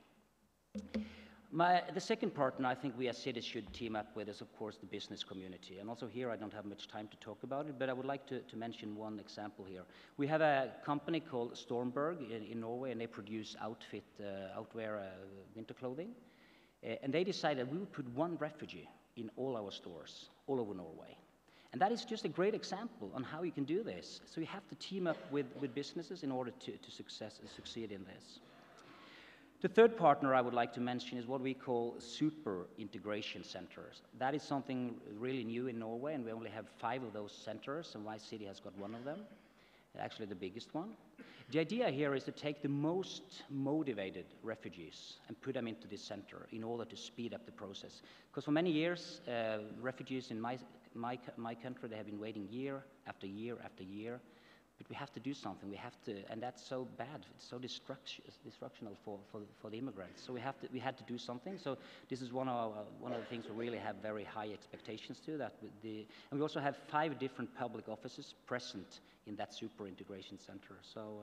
The second partner I think we as cities should team up with is, of course, the business community. And also here, I don't have much time to talk about it, but I would like to mention one example here. We have a company called Stormberg in Norway, and they produce outwear winter clothing. And they decided we would put one refugee in all our stores all over Norway. And that is just a great example on how you can do this. So you have to team up with businesses in order to succeed in this. The third partner I would like to mention is what we call super integration centers. That is something really new in Norway, and we only have 5 of those centers, and my city has got one of them, actually the biggest one. The idea here is to take the most motivated refugees and put them into this center in order to speed up the process. Because for many years, refugees in my country, they have been waiting year after year after year But we have to do something. We have to, and that's so bad. It's so destructional for the immigrants. So we had to do something. So this is one of the things we really have very high expectations to. And we also have 5 different public offices present in that super integration center. So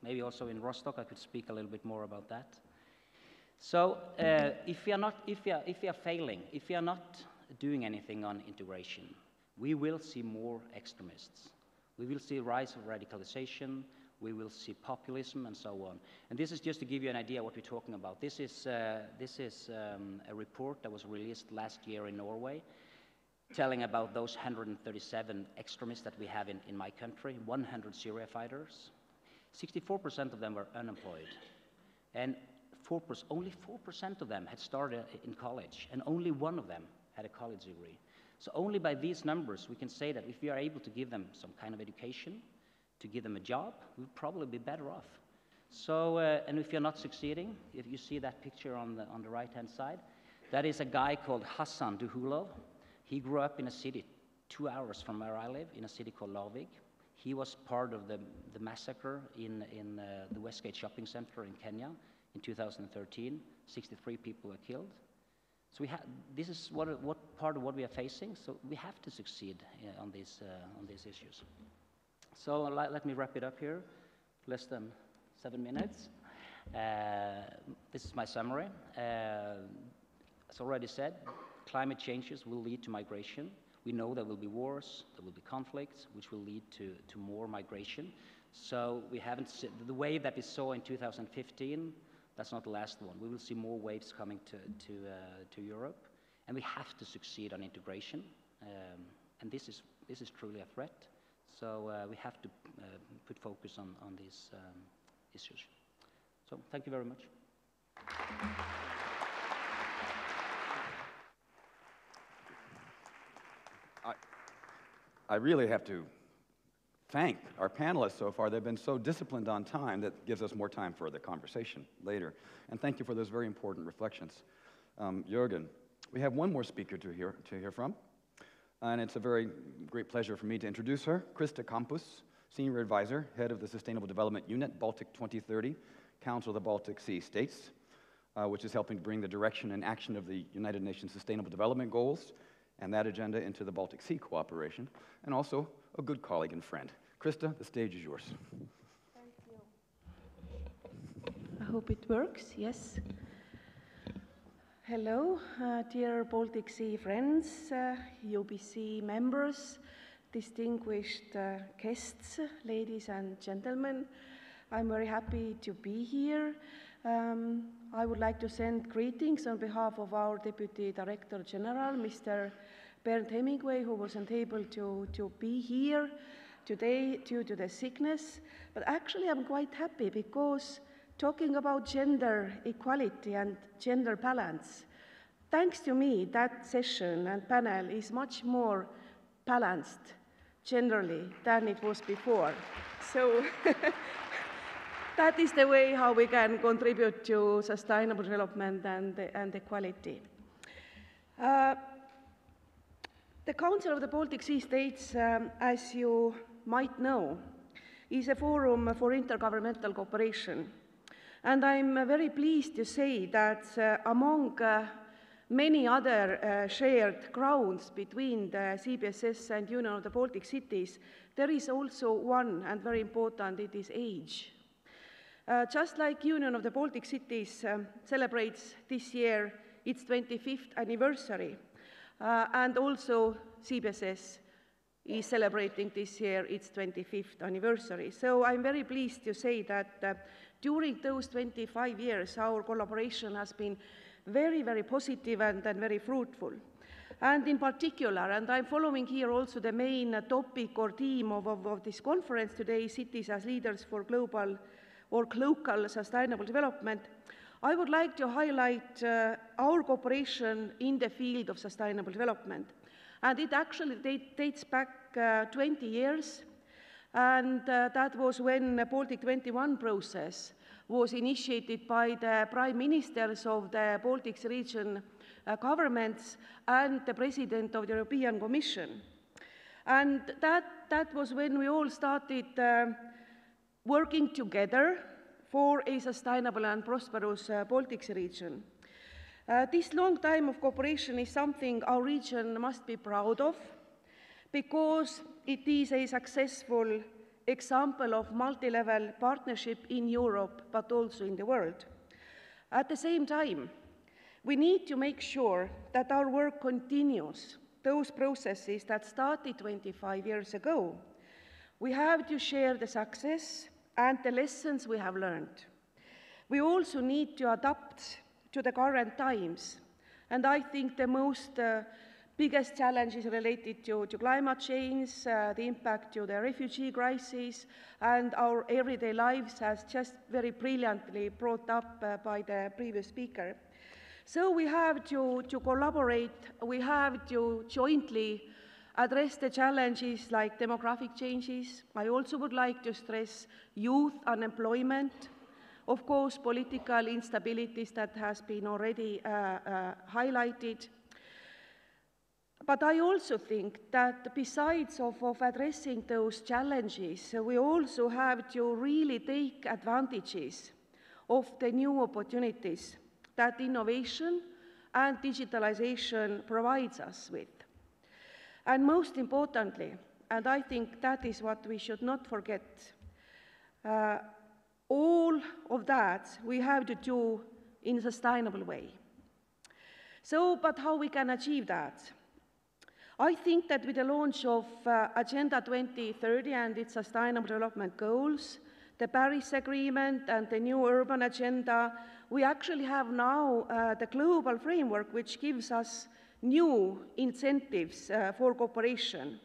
maybe also in Rostock, I could speak a little bit more about that. So if we are failing, if we are not doing anything on integration, we will see more extremists. We will see a rise of radicalization, we will see populism, and so on. And this is just to give you an idea what we're talking about. This is a report that was released last year in Norway, telling about those 137 extremists that we have in my country, 100 Syria fighters. 64% of them were unemployed. And only 4% of them had started in college, and only 1 of them had a college degree. So only by these numbers we can say that if we are able to give them some kind of education, to give them a job, we'll probably be better off. So, and if you're not succeeding, if you see that picture on the right-hand side, that is a guy called Hassan Duhulov. He grew up in a city 2 hours from where I live, in a city called Larvik. He was part of the massacre in the Westgate shopping center in Kenya in 2013. 63 people were killed. So this is what part of what we are facing. So we have to succeed on these issues. So let me wrap it up here. Less than 7 minutes. This is my summary. As already said, climate changes will lead to migration. We know there will be wars, there will be conflicts, which will lead to more migration. So we haven't seen the wave that we saw in 2015. That's not the last one. We will see more waves coming to Europe, and we have to succeed on integration. And this is truly a threat. So we have to put focus on these issues. So thank you very much. I really have to thank our panelists so far. They've been so disciplined on time that gives us more time for the conversation later. And thank you for those very important reflections. Jørgen, we have one more speaker to hear from. And it's a very great pleasure for me to introduce her, Krista Kampus, Senior Advisor, Head of the Sustainable Development Unit, Baltic 2030, Council of the Baltic Sea States, which is helping to bring the direction and action of the United Nations Sustainable Development Goals and that agenda into the Baltic Sea cooperation, and also a good colleague and friend. Krista, the stage is yours. Thank you. I hope it works, yes. Hello, dear Baltic Sea friends, UBC members, distinguished guests, ladies and gentlemen. I'm very happy to be here. I would like to send greetings on behalf of our Deputy Director General, Mr. Bernd Hemingway, who wasn't able to be here today due to the sickness. But actually I'm quite happy because talking about gender equality and gender balance, thanks to me, that session and panel is much more balanced generally than it was before. So that is the way how we can contribute to sustainable development and equality. The Council of the Baltic Sea States, as you might know, is a forum for intergovernmental cooperation. And I'm very pleased to say that among many other shared grounds between the CBSS and Union of the Baltic Cities, there is also one, and very important, it is age. Just like Union of the Baltic Cities celebrates this year its 25th anniversary, and also CBSS is celebrating this year its 25th anniversary. So I'm very pleased to say that during those 25 years, our collaboration has been very, very positive and very fruitful. And in particular, and I'm following here also the main topic or theme of this conference today, Cities as Leaders for Global or Local Sustainable Development, I would like to highlight our cooperation in the field of sustainable development. And it actually dates back 20 years, and that was when the Baltic 21 process was initiated by the prime ministers of the Baltic region governments and the president of the European Commission. And that was when we all started working together for a sustainable and prosperous Baltic region. This long time of cooperation is something our region must be proud of, because it is a successful example of multi-level partnership in Europe, but also in the world. At the same time, we need to make sure that our work continues those processes that started 25 years ago. We have to share the success and the lessons we have learned. We also need to adapt to the current times, and I think the most biggest challenge is related to climate change, the impact to the refugee crisis, and our everyday lives, as just very brilliantly brought up by the previous speaker. So we have to collaborate, we have to jointly address the challenges like demographic changes. I also would like to stress youth unemployment, of course, political instabilities that has been already highlighted. But I also think that besides of addressing those challenges, we also have to really take advantages of the new opportunities that innovation and digitalization provides us with. And most importantly, and I think that is what we should not forget, all of that we have to do in a sustainable way. So, but how we can achieve that? I think that with the launch of Agenda 2030 and its Sustainable Development Goals, the Paris Agreement and the new urban agenda, we actually have now the global framework which gives us new incentives for cooperation.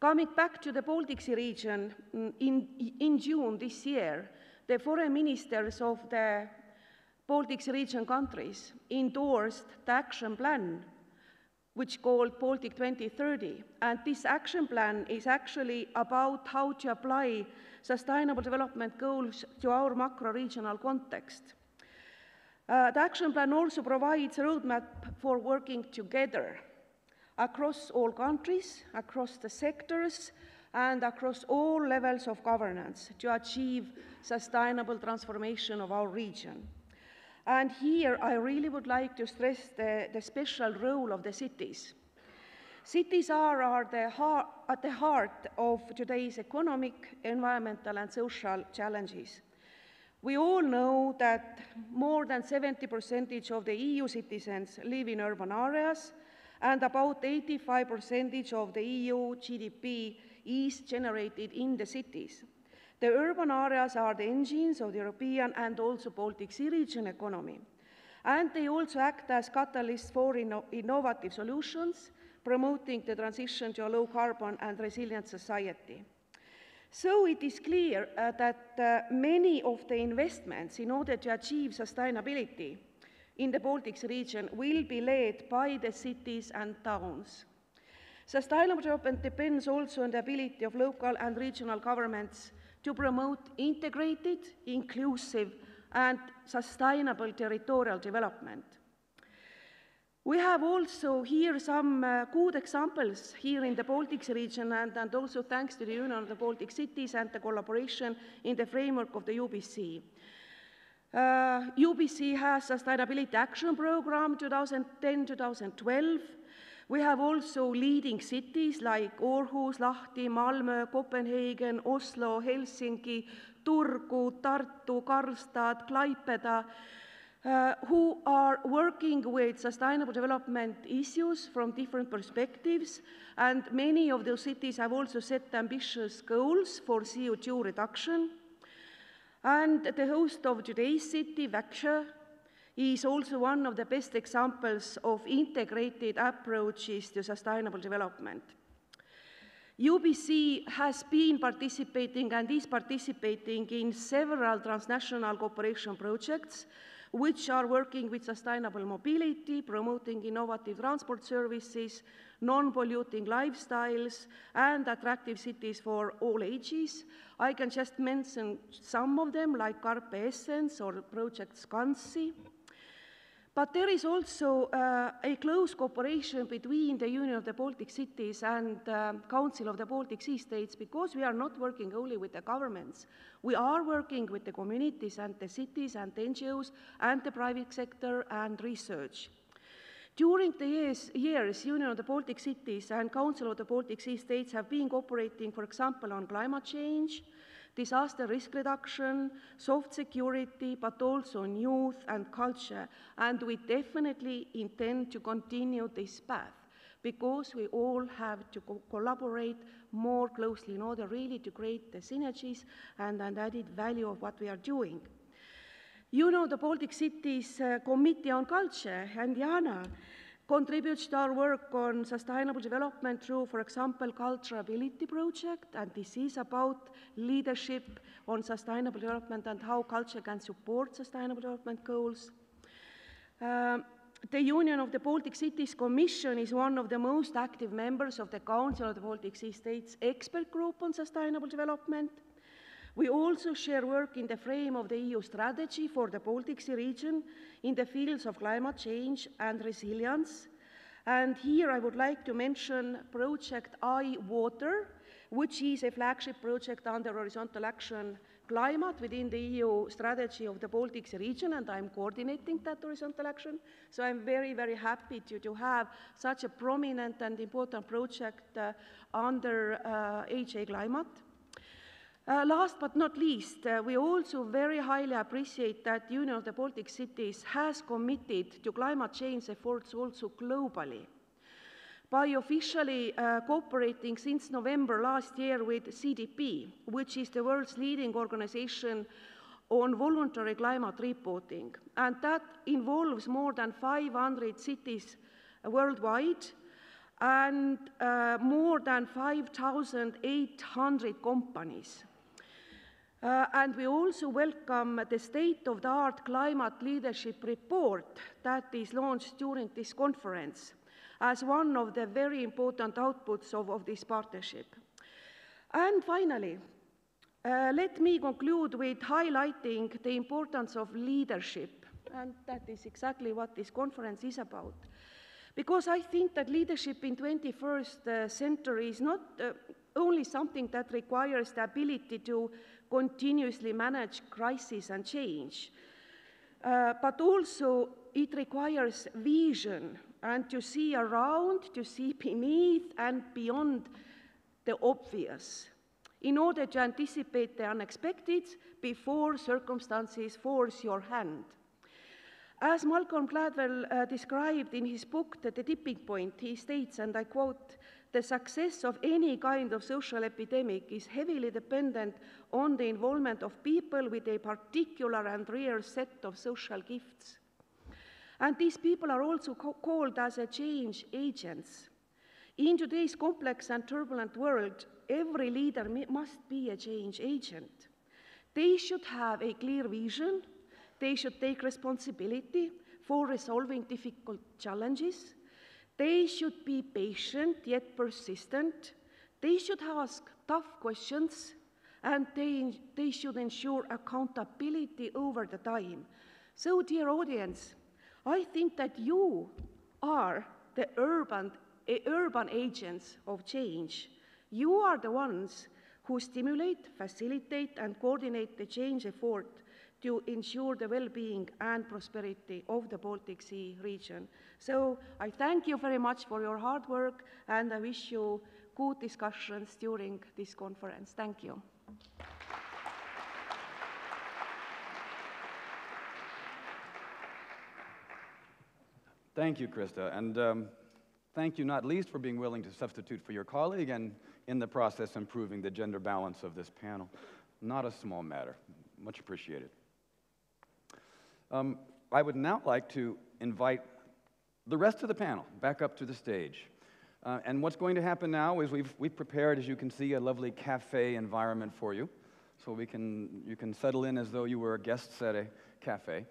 Coming back to the Baltic Sea region, in June this year, the foreign ministers of the Baltic Sea region countries endorsed the action plan, which called Baltic 2030. And this action plan is actually about how to apply sustainable development goals to our macro-regional context. The action plan also provides a roadmap for working together across all countries, across the sectors, and across all levels of governance to achieve sustainable transformation of our region. And here I really would like to stress the special role of the cities. Cities are at the heart of today's economic, environmental, and social challenges. We all know that more than 70% of the EU citizens live in urban areas, and about 85% of the EU GDP is generated in the cities. The urban areas are the engines of the European and also Baltic Sea region economy, and they also act as catalysts for innovative solutions, promoting the transition to a low-carbon and resilient society. So it is clear that many of the investments in order to achieve sustainability in the Baltic Sea region will be led by the cities and towns. Sustainable development depends also on the ability of local and regional governments to promote integrated, inclusive, and sustainable territorial development. We have also here some good examples here in the Baltic Sea region, and also thanks to the Union of the Baltic Cities and the collaboration in the framework of the UBC. UBC has Sustainability Action Program 2010-2012. We have also leading cities like Aarhus, Lahti, Malmö, Copenhagen, Oslo, Helsinki, Turku, Tartu, Karlstad, Klaipėda, who are working with sustainable development issues from different perspectives, and many of those cities have also set ambitious goals for CO2 reduction. And the host of today's city, Växjö, is also one of the best examples of integrated approaches to sustainable development. UBC has been participating and is participating in several transnational cooperation projects which are working with sustainable mobility, promoting innovative transport services, non-polluting lifestyles, and attractive cities for all ages. I can just mention some of them, like Carpe Essence or Project Skansi. But there is also a close cooperation between the Union of the Baltic Cities and Council of the Baltic Sea States, because we are not working only with the governments. We are working with the communities and the cities and the NGOs and the private sector and research. During the years, Union of the Baltic Cities and Council of the Baltic Sea States have been cooperating, for example, on climate change, disaster risk reduction, soft security, but also on youth and culture. And we definitely intend to continue this path, because we all have to collaborate more closely in order really to create the synergies and added value of what we are doing. You know, the Baltic Cities Committee on Culture and Jaana contributes to our work on sustainable development through, for example, Culturability Project, and this is about leadership on sustainable development and how culture can support sustainable development goals. The Union of the Baltic Cities Commission is one of the most active members of the Council of the Baltic Sea States expert group on sustainable development. We also share work in the frame of the EU strategy for the Baltic Sea region in the fields of climate change and resilience. And here I would like to mention Project iWater, which is a flagship project under Horizontal Action Climate within the EU strategy of the Baltic Sea region, and I'm coordinating that horizontal action. So I'm very, very happy to have such a prominent and important project under HA Climate. Last but not least, we also very highly appreciate that Union of the Baltic Cities has committed to climate change efforts also globally by officially cooperating since November last year with CDP, which is the world's leading organization on voluntary climate reporting. And that involves more than 500 cities worldwide and more than 5,800 companies. And we also welcome the state-of-the-art climate leadership report that is launched during this conference as one of the very important outputs of this partnership. And finally, let me conclude with highlighting the importance of leadership, and that is exactly what this conference is about. Because I think that leadership in 21st century is not only something that requires the ability to continuously manage crisis and change, but also it requires vision and to see around, to see beneath and beyond the obvious in order to anticipate the unexpected before circumstances force your hand. As Malcolm Gladwell described in his book, The Tipping Point, he states, and I quote, "The success of any kind of social epidemic is heavily dependent on the involvement of people with a particular and rare set of social gifts." And these people are also called as a change agents. In today's complex and turbulent world, every leader must be a change agent. They should have a clear vision. They should take responsibility for resolving difficult challenges. They should be patient yet persistent. They should ask tough questions, and they should ensure accountability over the time. So, dear audience, I think that you are the urban agents of change. You are the ones who stimulate, facilitate, and coordinate the change effort to ensure the well-being and prosperity of the Baltic Sea region. So I thank you very much for your hard work, and I wish you good discussions during this conference. Thank you. Thank you, Krista, and thank you not least for being willing to substitute for your colleague and in the process improving the gender balance of this panel. Not a small matter. Much appreciated. I would now like to invite the rest of the panel back up to the stage. And what's going to happen now is we've prepared, as you can see, a lovely cafe environment for you. So you can settle in as though you were guests at a cafe,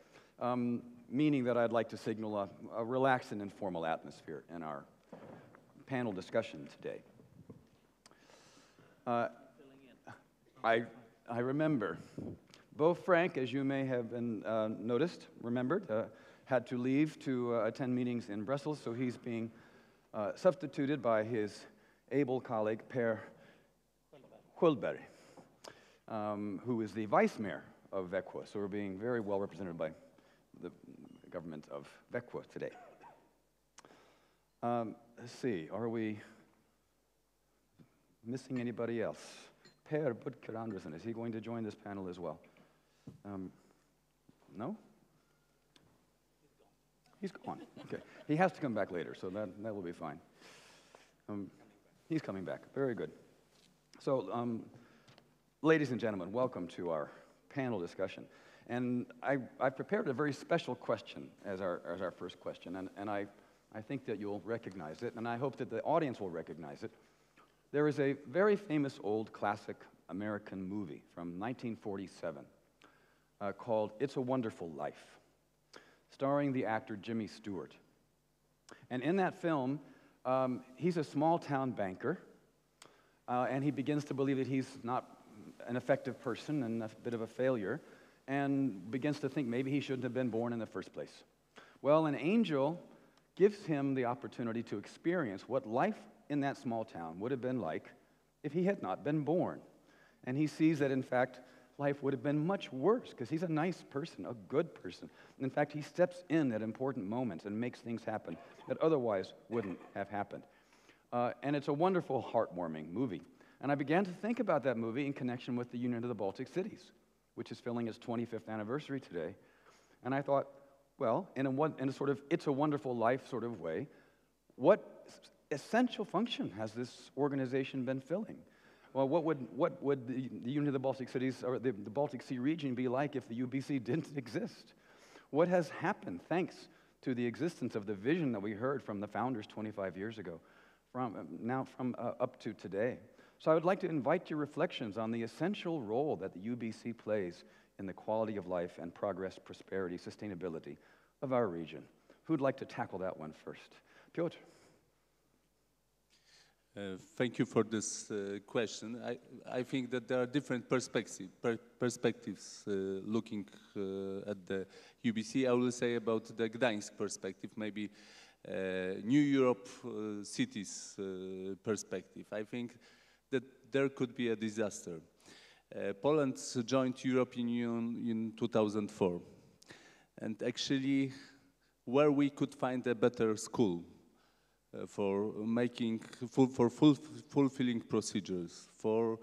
meaning that I'd like to signal a relaxed and informal atmosphere in our panel discussion today. I remember. Bo Frank, as you may have been remembered, had to leave to attend meetings in Brussels, so he's being substituted by his able colleague, Per Hultberg, who is the vice mayor of Växjö. So we're being very well represented by the government of Växjö today. Let's see, are we missing anybody else? Per Bødker Andersen, is he going to join this panel as well? No? He's gone. Okay. He has to come back later, so that will be fine. He's coming back. Very good. So, ladies and gentlemen, welcome to our panel discussion. And I've prepared a very special question as our first question, and I think that you'll recognize it, and I hope that the audience will recognize it. There is a very famous old classic American movie from 1947 called It's a Wonderful Life, starring the actor Jimmy Stewart. And in that film, he's a small-town banker, and he begins to believe that he's not an effective person and a bit of a failure, and begins to think maybe he shouldn't have been born in the first place. Well, an angel gives him the opportunity to experience what life in that small town would have been like if he had not been born. And he sees that, in fact, life would have been much worse because he's a nice person, a good person. In fact, he steps in at important moments and makes things happen that otherwise wouldn't have happened. And it's a wonderful, heartwarming movie. And I began to think about that movie in connection with the Union of the Baltic Cities, which is filling its 25th anniversary today. And I thought, well, in a sort of It's a Wonderful Life sort of way, what essential function has this organization been filling? Well, what would the Union of the Baltic Cities, or the Baltic Sea region, be like if the UBC didn't exist? What has happened thanks to the existence of the vision that we heard from the founders 25 years ago, from up to today? So I would like to invite your reflections on the essential role that the UBC plays in the quality of life and progress, prosperity, sustainability of our region. Who'd like to tackle that one first? Piotr. Thank you for this question. I think that there are different perspectives looking at the UBC. I will say about the Gdańsk perspective, maybe New Europe cities perspective. I think that there could be a disaster. Poland joined European Union in 2004. And actually, where we could find a better school for fulfilling procedures, for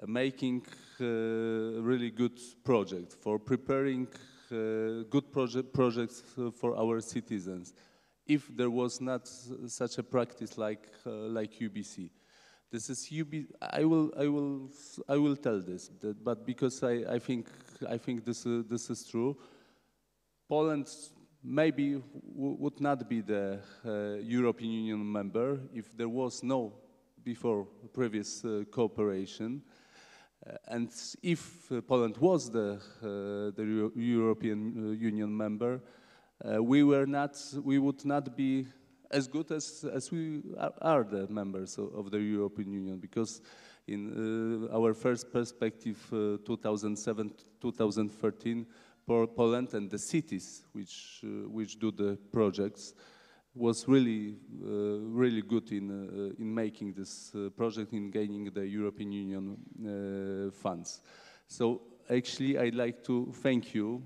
making really good projects, for preparing good projects for our citizens, if there was not such a practice like UBC. This is UBC. I will tell this, but because I think this is true. Poland maybe would not be the European Union member if there was no before previous cooperation, and if Poland was the European Union member, we would not be as good as we are the members of the European Union, because in our first perspective, 2007-2013, Poland and the cities which do the projects was really good in making this project, in gaining the European Union funds. So actually, I'd like to thank you,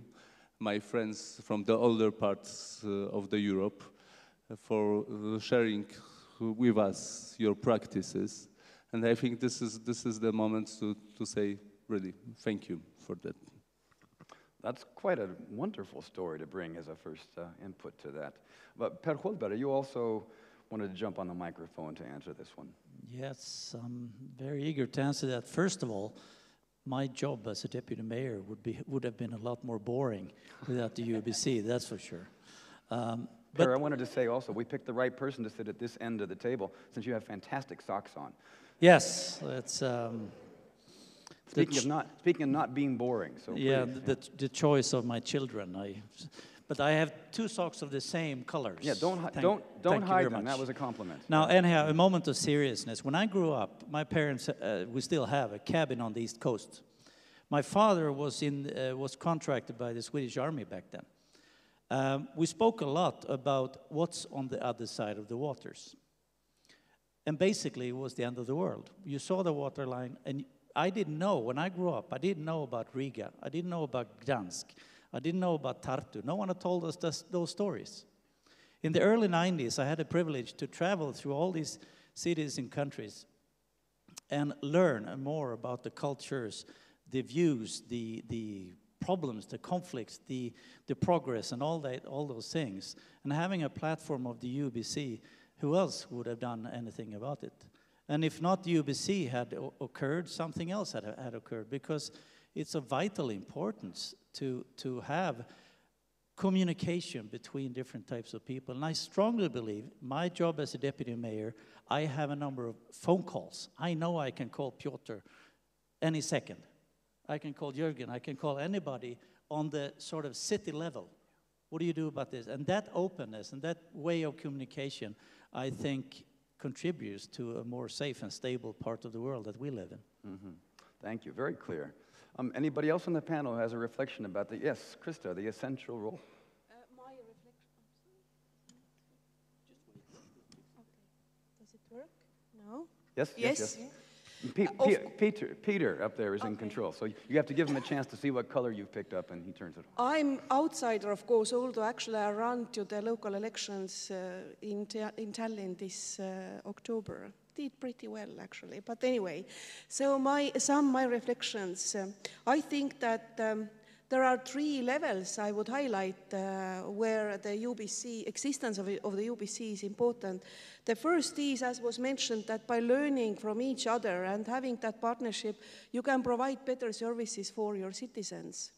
my friends from the older parts of the Europe, for sharing with us your practices, and I think this is the moment to say really thank you for that. That's quite a wonderful story to bring as a first input to that. But Per Hultberg, you also wanted to jump on the microphone to answer this one. Yes, I'm very eager to answer that. First of all, my job as a deputy mayor would have been a lot more boring without the UBC, that's for sure. But I wanted to say also, we picked the right person to sit at this end of the table, since you have fantastic socks on. Yes, it's... Speaking of not being boring, so yeah, please, the choice of my children. But I have two socks of the same colors. Yeah, don't hide them. That was a compliment. Now, anyhow, a moment of seriousness. When I grew up, my parents, we still have a cabin on the East Coast. My father was contracted by the Swedish Army back then, We spoke a lot about what's on the other side of the waters. And basically, it was the end of the world. You saw the waterline, and I didn't know, when I grew up, I didn't know about Riga. I didn't know about Gdańsk. I didn't know about Tartu. No one had told us those stories. In the early 90s, I had the privilege to travel through all these cities and countries and learn more about the cultures, the views, the problems, the conflicts, the progress, and all those things. And having a platform of the UBC, who else would have done anything about it? And if not the UBC had occurred, something else had occurred, because it's of vital importance to have communication between different types of people. And I strongly believe my job as a deputy mayor, I have a number of phone calls. I know I can call Piotr any second. I can call Jørgen, I can call anybody on the sort of city level. What do you do about this? And that openness and that way of communication, I think, contributes to a more safe and stable part of the world that we live in. Mm-hmm. Thank you, very clear. Anybody else on the panel who has a reflection about the, yes, Krista, the essential role? My reflection, Does it work? No? Yes. Peter up there is in control, so you have to give him a chance to see what color you've picked up, and he turns it on. I'm outsider, of course, although actually I ran to the local elections in Tallinn this October. Did pretty well, actually. But anyway, so my reflections. I think that there are three levels I would highlight where the UBC, existence of the UBC is important. The first is, as was mentioned, that by learning from each other and having that partnership, you can provide better services for your citizens.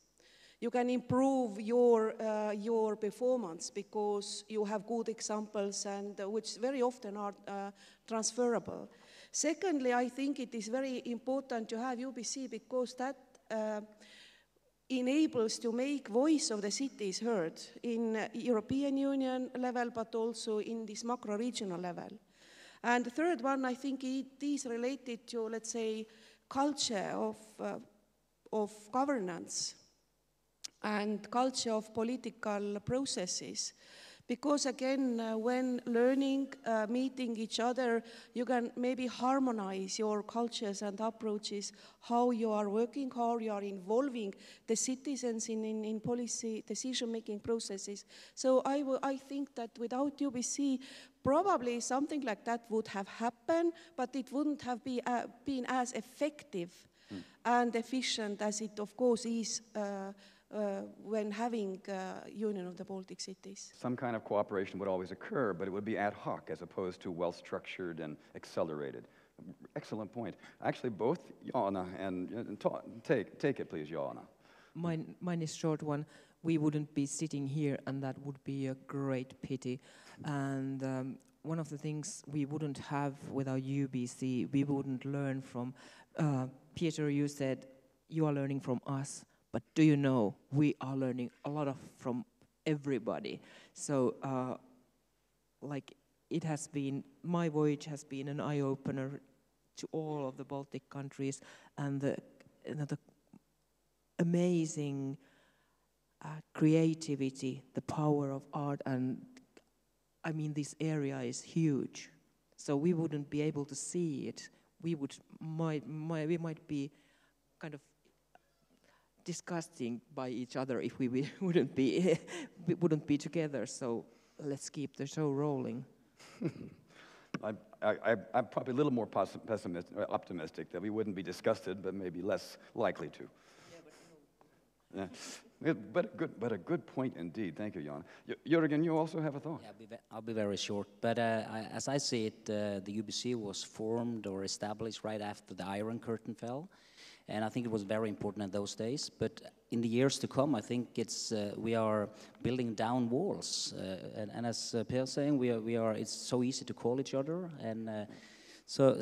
You can improve your performance because you have good examples and which very often are transferable. Secondly, I think it is very important to have UBC because that enables to make voice of the cities heard in European Union level, but also in this macro-regional level. And the third one, I think it is related to, let's say, culture of governance and culture of political processes. Because again, when learning, meeting each other, you can maybe harmonize your cultures and approaches, how you are working, how you are involving the citizens in policy decision-making processes. So I think that without UBC, probably something like that would have happened, but it wouldn't have been as effective and efficient as it, of course, is when having Union of the Baltic Cities. Some kind of cooperation would always occur, but it would be ad hoc as opposed to well-structured and accelerated. Excellent point. Actually, both Jaana and take it, please, Jaana. Mine is short one. We wouldn't be sitting here, and that would be a great pity. And one of the things we wouldn't have without UBC, we wouldn't learn from. Piotr, you said you are learning from us. But do you know, we are learning a lot from everybody. So, like, it has been, my voyage has been an eye-opener to all of the Baltic countries, and the amazing creativity, the power of art, and I mean, this area is huge. So we wouldn't be able to see it. We might be kind of disgusting by each other if we wouldn't be together. So let's keep the show rolling. I'm probably a little more optimistic that we wouldn't be disgusted, but maybe less likely to. Yeah, but a good point indeed. Thank you, Jaana. Jørgen, you also have a thought. Yeah, I'll be very short. But as I see it, the UBC was formed or established right after the Iron Curtain fell. And I think it was very important in those days. But in the years to come, I think we are building down walls. And as Per is saying, it's so easy to call each other. And so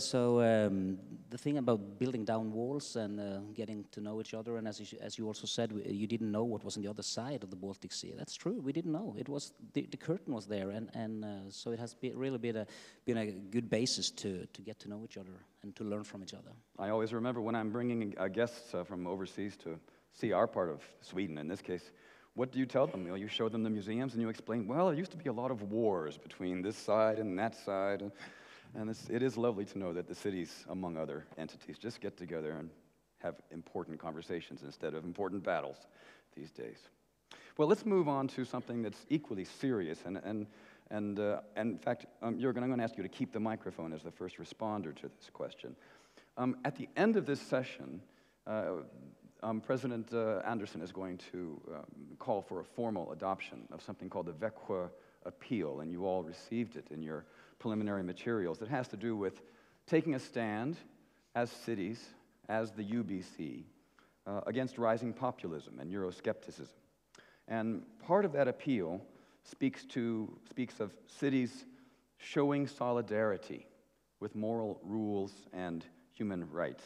the thing about building down walls and getting to know each other, and as you also said, you didn't know what was on the other side of the Baltic Sea. That's true. We didn't know. It was the curtain was there, and so it has really been a good basis to get to know each other and to learn from each other. I always remember when I'm bringing guests from overseas to see our part of Sweden, in this case, what do you tell them? You show them the museums and you explain, well, there used to be a lot of wars between this side and that side. And it is lovely to know that the cities, among other entities, just get together and have important conversations instead of important battles these days. Well, let's move on to something that's equally serious. And in fact, Jørgen, I'm going to ask you to keep the microphone as the first responder to this question. At the end of this session, President Andersen is going to call for a formal adoption of something called the Växjö Appeal, and you all received it in your preliminary materials. It has to do with taking a stand as cities, as the UBC, against rising populism and Euroscepticism. And part of that appeal speaks of cities showing solidarity with moral rules and human rights.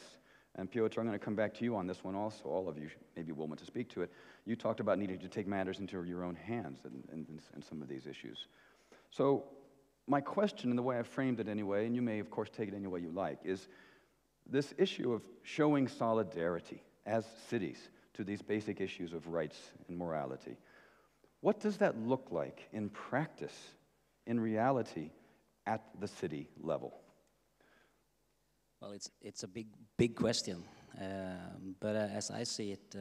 And Piotr, I'm going to come back to you on this one also. All of you maybe will want to speak to it. You talked about needing to take matters into your own hands in some of these issues. So my question, and the way I framed it anyway, and you may of course take it any way you like, is this issue of showing solidarity as cities to these basic issues of rights and morality. What does that look like in practice, in reality, at the city level? Well, it's a big question, but as I see it,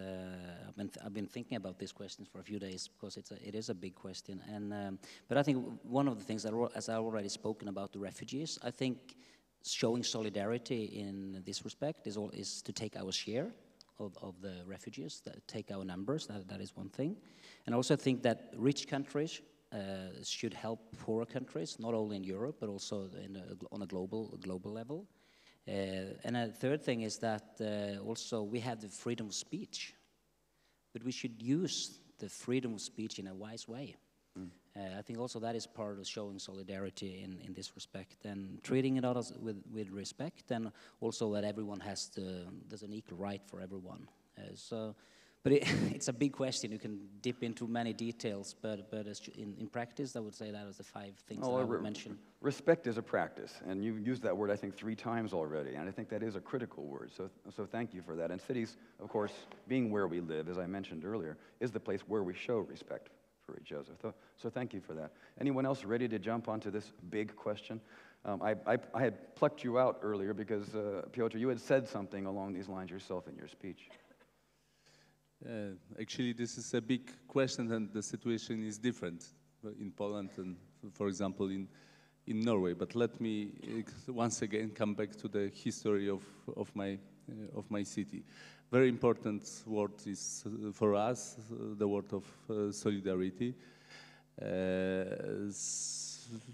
I've been thinking about these questions for a few days because it is a big question. And but I think one of the things that, as I already spoken about the refugees, I think showing solidarity in this respect is to take our share of the refugees, take our numbers. That is one thing, and I also think that rich countries should help poorer countries, not only in Europe but also on a global level. And a third thing is that also we have the freedom of speech, but we should use the freedom of speech in a wise way. I think also that is part of showing solidarity in this respect and treating it others with respect, and also that everyone there's an equal right for everyone. But it's a big question. You can dip into many details, but in practice, I would say that was the 5 things that I would mention. Respect is a practice, and you've used that word, I think, 3 times already, and I think that is a critical word, so thank you for that. And cities, of course, being where we live, as I mentioned earlier, is the place where we show respect for each other. So thank you for that. Anyone else ready to jump onto this big question? I had plucked you out earlier because, Piotr, you had said something along these lines yourself in your speech. Actually, this is a big question, and the situation is different in Poland and, for example, in Norway. But let me once again come back to the history of my city. Very important word is for us the word of solidarity.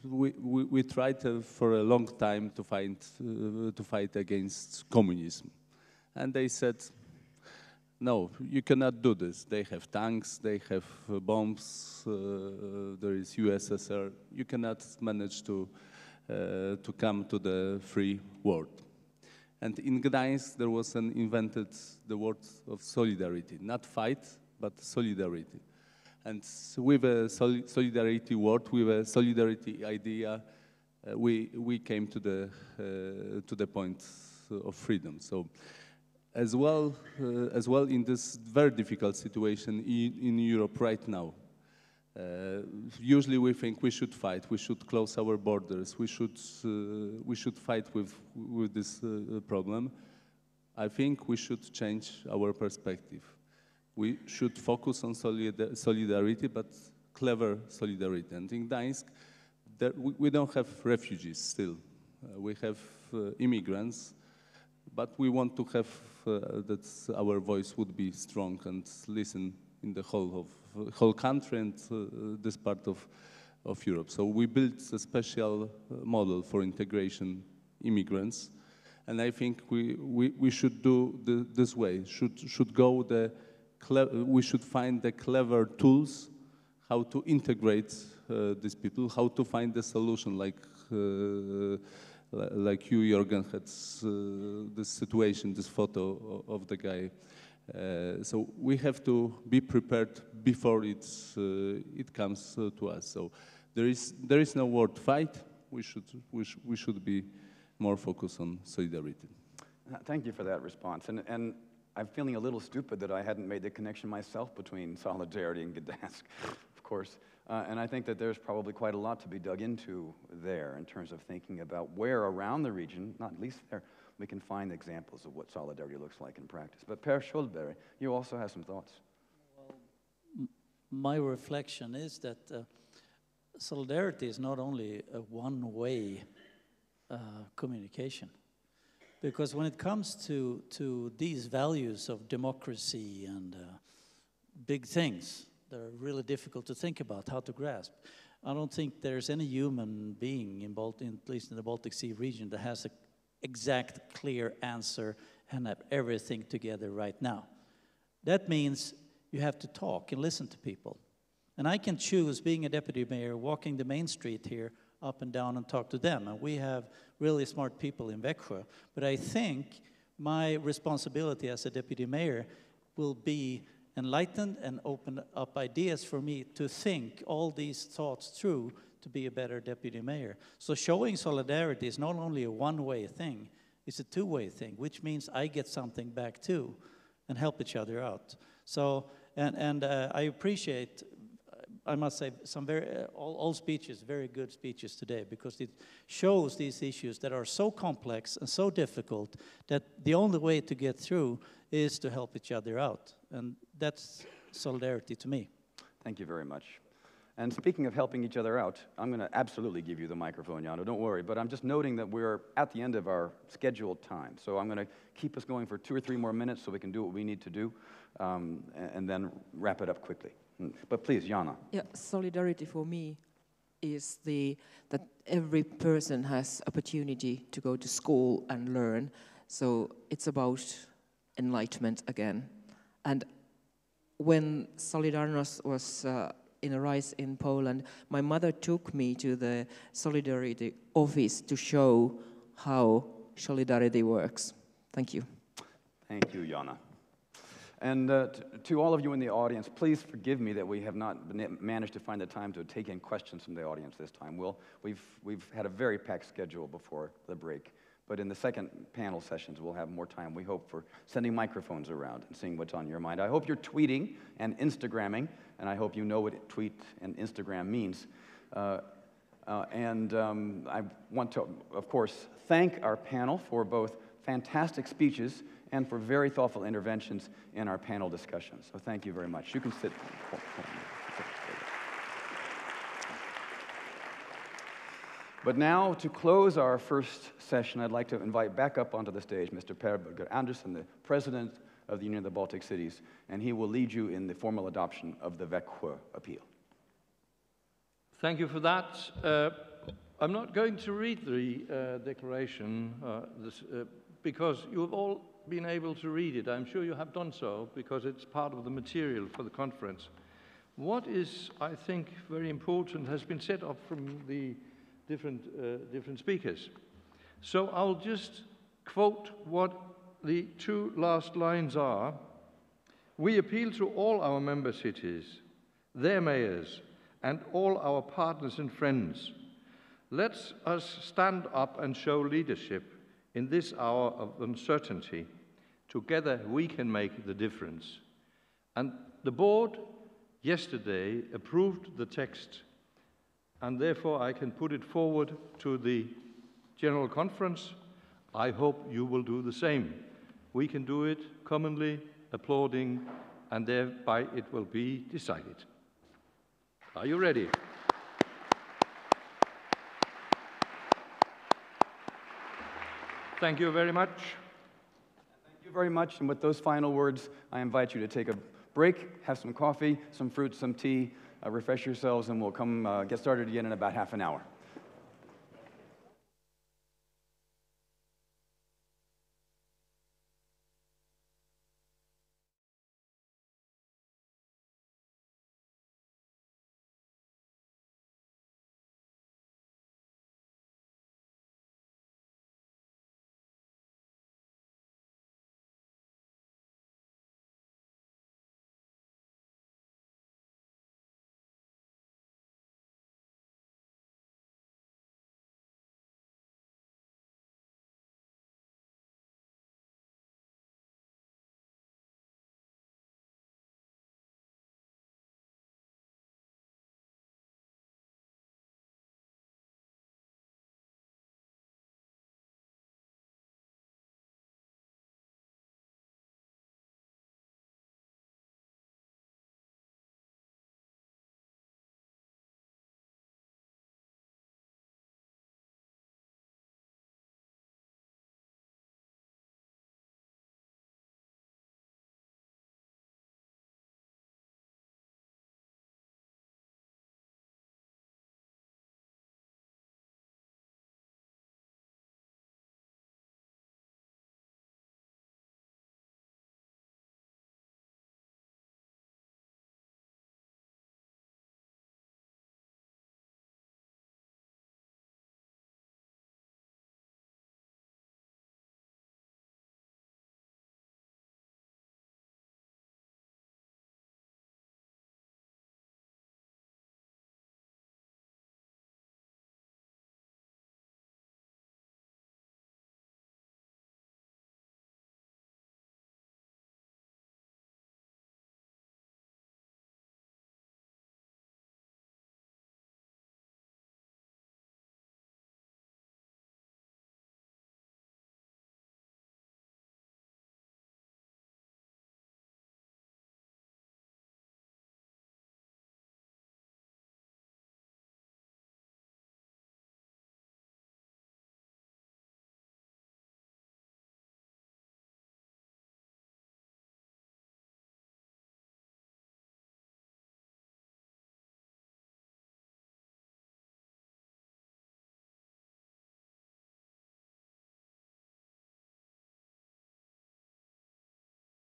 We tried for a long time to fight against communism, and they said, no, you cannot do this. They have tanks, they have bombs, there is USSR. You cannot manage to come to the free world. And in Gdańsk, there was invented the word of solidarity, not fight, but solidarity. And with a solidarity word, with a solidarity idea, we came to the point of freedom. So. As well in this very difficult situation in Europe right now. Usually we think we should fight, we should close our borders, we should fight with this problem. I think we should change our perspective. We should focus on solidarity, but clever solidarity. And in Gdańsk, we don't have refugees still. We have immigrants, but we want to have that our voice would be strong and listen in the whole country and this part of Europe. So we built a special model for integration immigrants, and I think we should do this way. We should find the clever tools how to integrate these people, how to find the solution, like you, Jørgen, had this situation, this photo of the guy. So we have to be prepared before it comes to us. So there is no word fight. We should be more focused on solidarity. Thank you for that response. And I'm feeling a little stupid that I hadn't made the connection myself between solidarity and Gdańsk, of course. And I think that there's probably quite a lot to be dug into there in terms of thinking about where around the region, not least there, we can find examples of what solidarity looks like in practice. But Per Sköldberg, you also have some thoughts. Well, my reflection is that solidarity is not only a one-way communication. Because when it comes to these values of democracy and big things that are really difficult to think about, how to grasp, I don't think there's any human being, at least in the Baltic Sea region, that has an exact, clear answer and have everything together right now. That means you have to talk and listen to people. And I can choose, being a deputy mayor, walking the main street here, up and down and talk to them. And we have really smart people in Växjö. But I think my responsibility as a deputy mayor will be enlightened and open up ideas for me to think all these thoughts through to be a better deputy mayor. So showing solidarity is not only a one-way thing, it's a two-way thing, which means I get something back too and help each other out. So, and I appreciate, I must say, some all speeches, very good speeches today, because it shows these issues that are so complex and so difficult that the only way to get through is to help each other out. And that's solidarity to me. Thank you very much. And speaking of helping each other out, I'm going to absolutely give you the microphone, Jaana, don't worry. But I'm just noting that we're at the end of our scheduled time. So I'm going to keep us going for 2 or 3 more minutes so we can do what we need to do, and then wrap it up quickly. But please, Jaana. Yeah, solidarity for me is that every person has opportunity to go to school and learn. So it's about enlightenment again. And when Solidarność was in a rise in Poland, my mother took me to the Solidarity office to show how solidarity works. Thank you. Thank you, Jaana. And to all of you in the audience, please forgive me that we have not managed to find the time to take in questions from the audience this time. We've had a very packed schedule before the break, but in the second panel sessions, we'll have more time, we hope, for sending microphones around and seeing what's on your mind. I hope you're tweeting and Instagramming, and I hope you know what tweet and Instagram means. I want to, of course, thank our panel for both fantastic speeches and for very thoughtful interventions in our panel discussions. So thank you very much. You can sit. But now, to close our first session, I'd like to invite back up onto the stage Mr. Bødker Andersen, the President of the Union of the Baltic Cities, and he will lead you in the formal adoption of the Växjö appeal. Thank you for that. I'm not going to read the declaration because you've all been able to read it. I'm sure you have done so because it's part of the material for the conference. What is, I think, very important has been said up from the different speakers. So I'll just quote what the 2 last lines are. We appeal to all our member cities, their mayors, and all our partners and friends. Let us stand up and show leadership in this hour of uncertainty. Together we can make the difference. And the board yesterday approved the text, and therefore I can put it forward to the General Conference. I hope you will do the same. We can do it commonly, applauding, and thereby it will be decided. Are you ready? Thank you very much. Thank you very much. And with those final words, I invite you to take a break, have some coffee, some fruit, some tea, refresh yourselves, and we'll come get started again in about half an hour.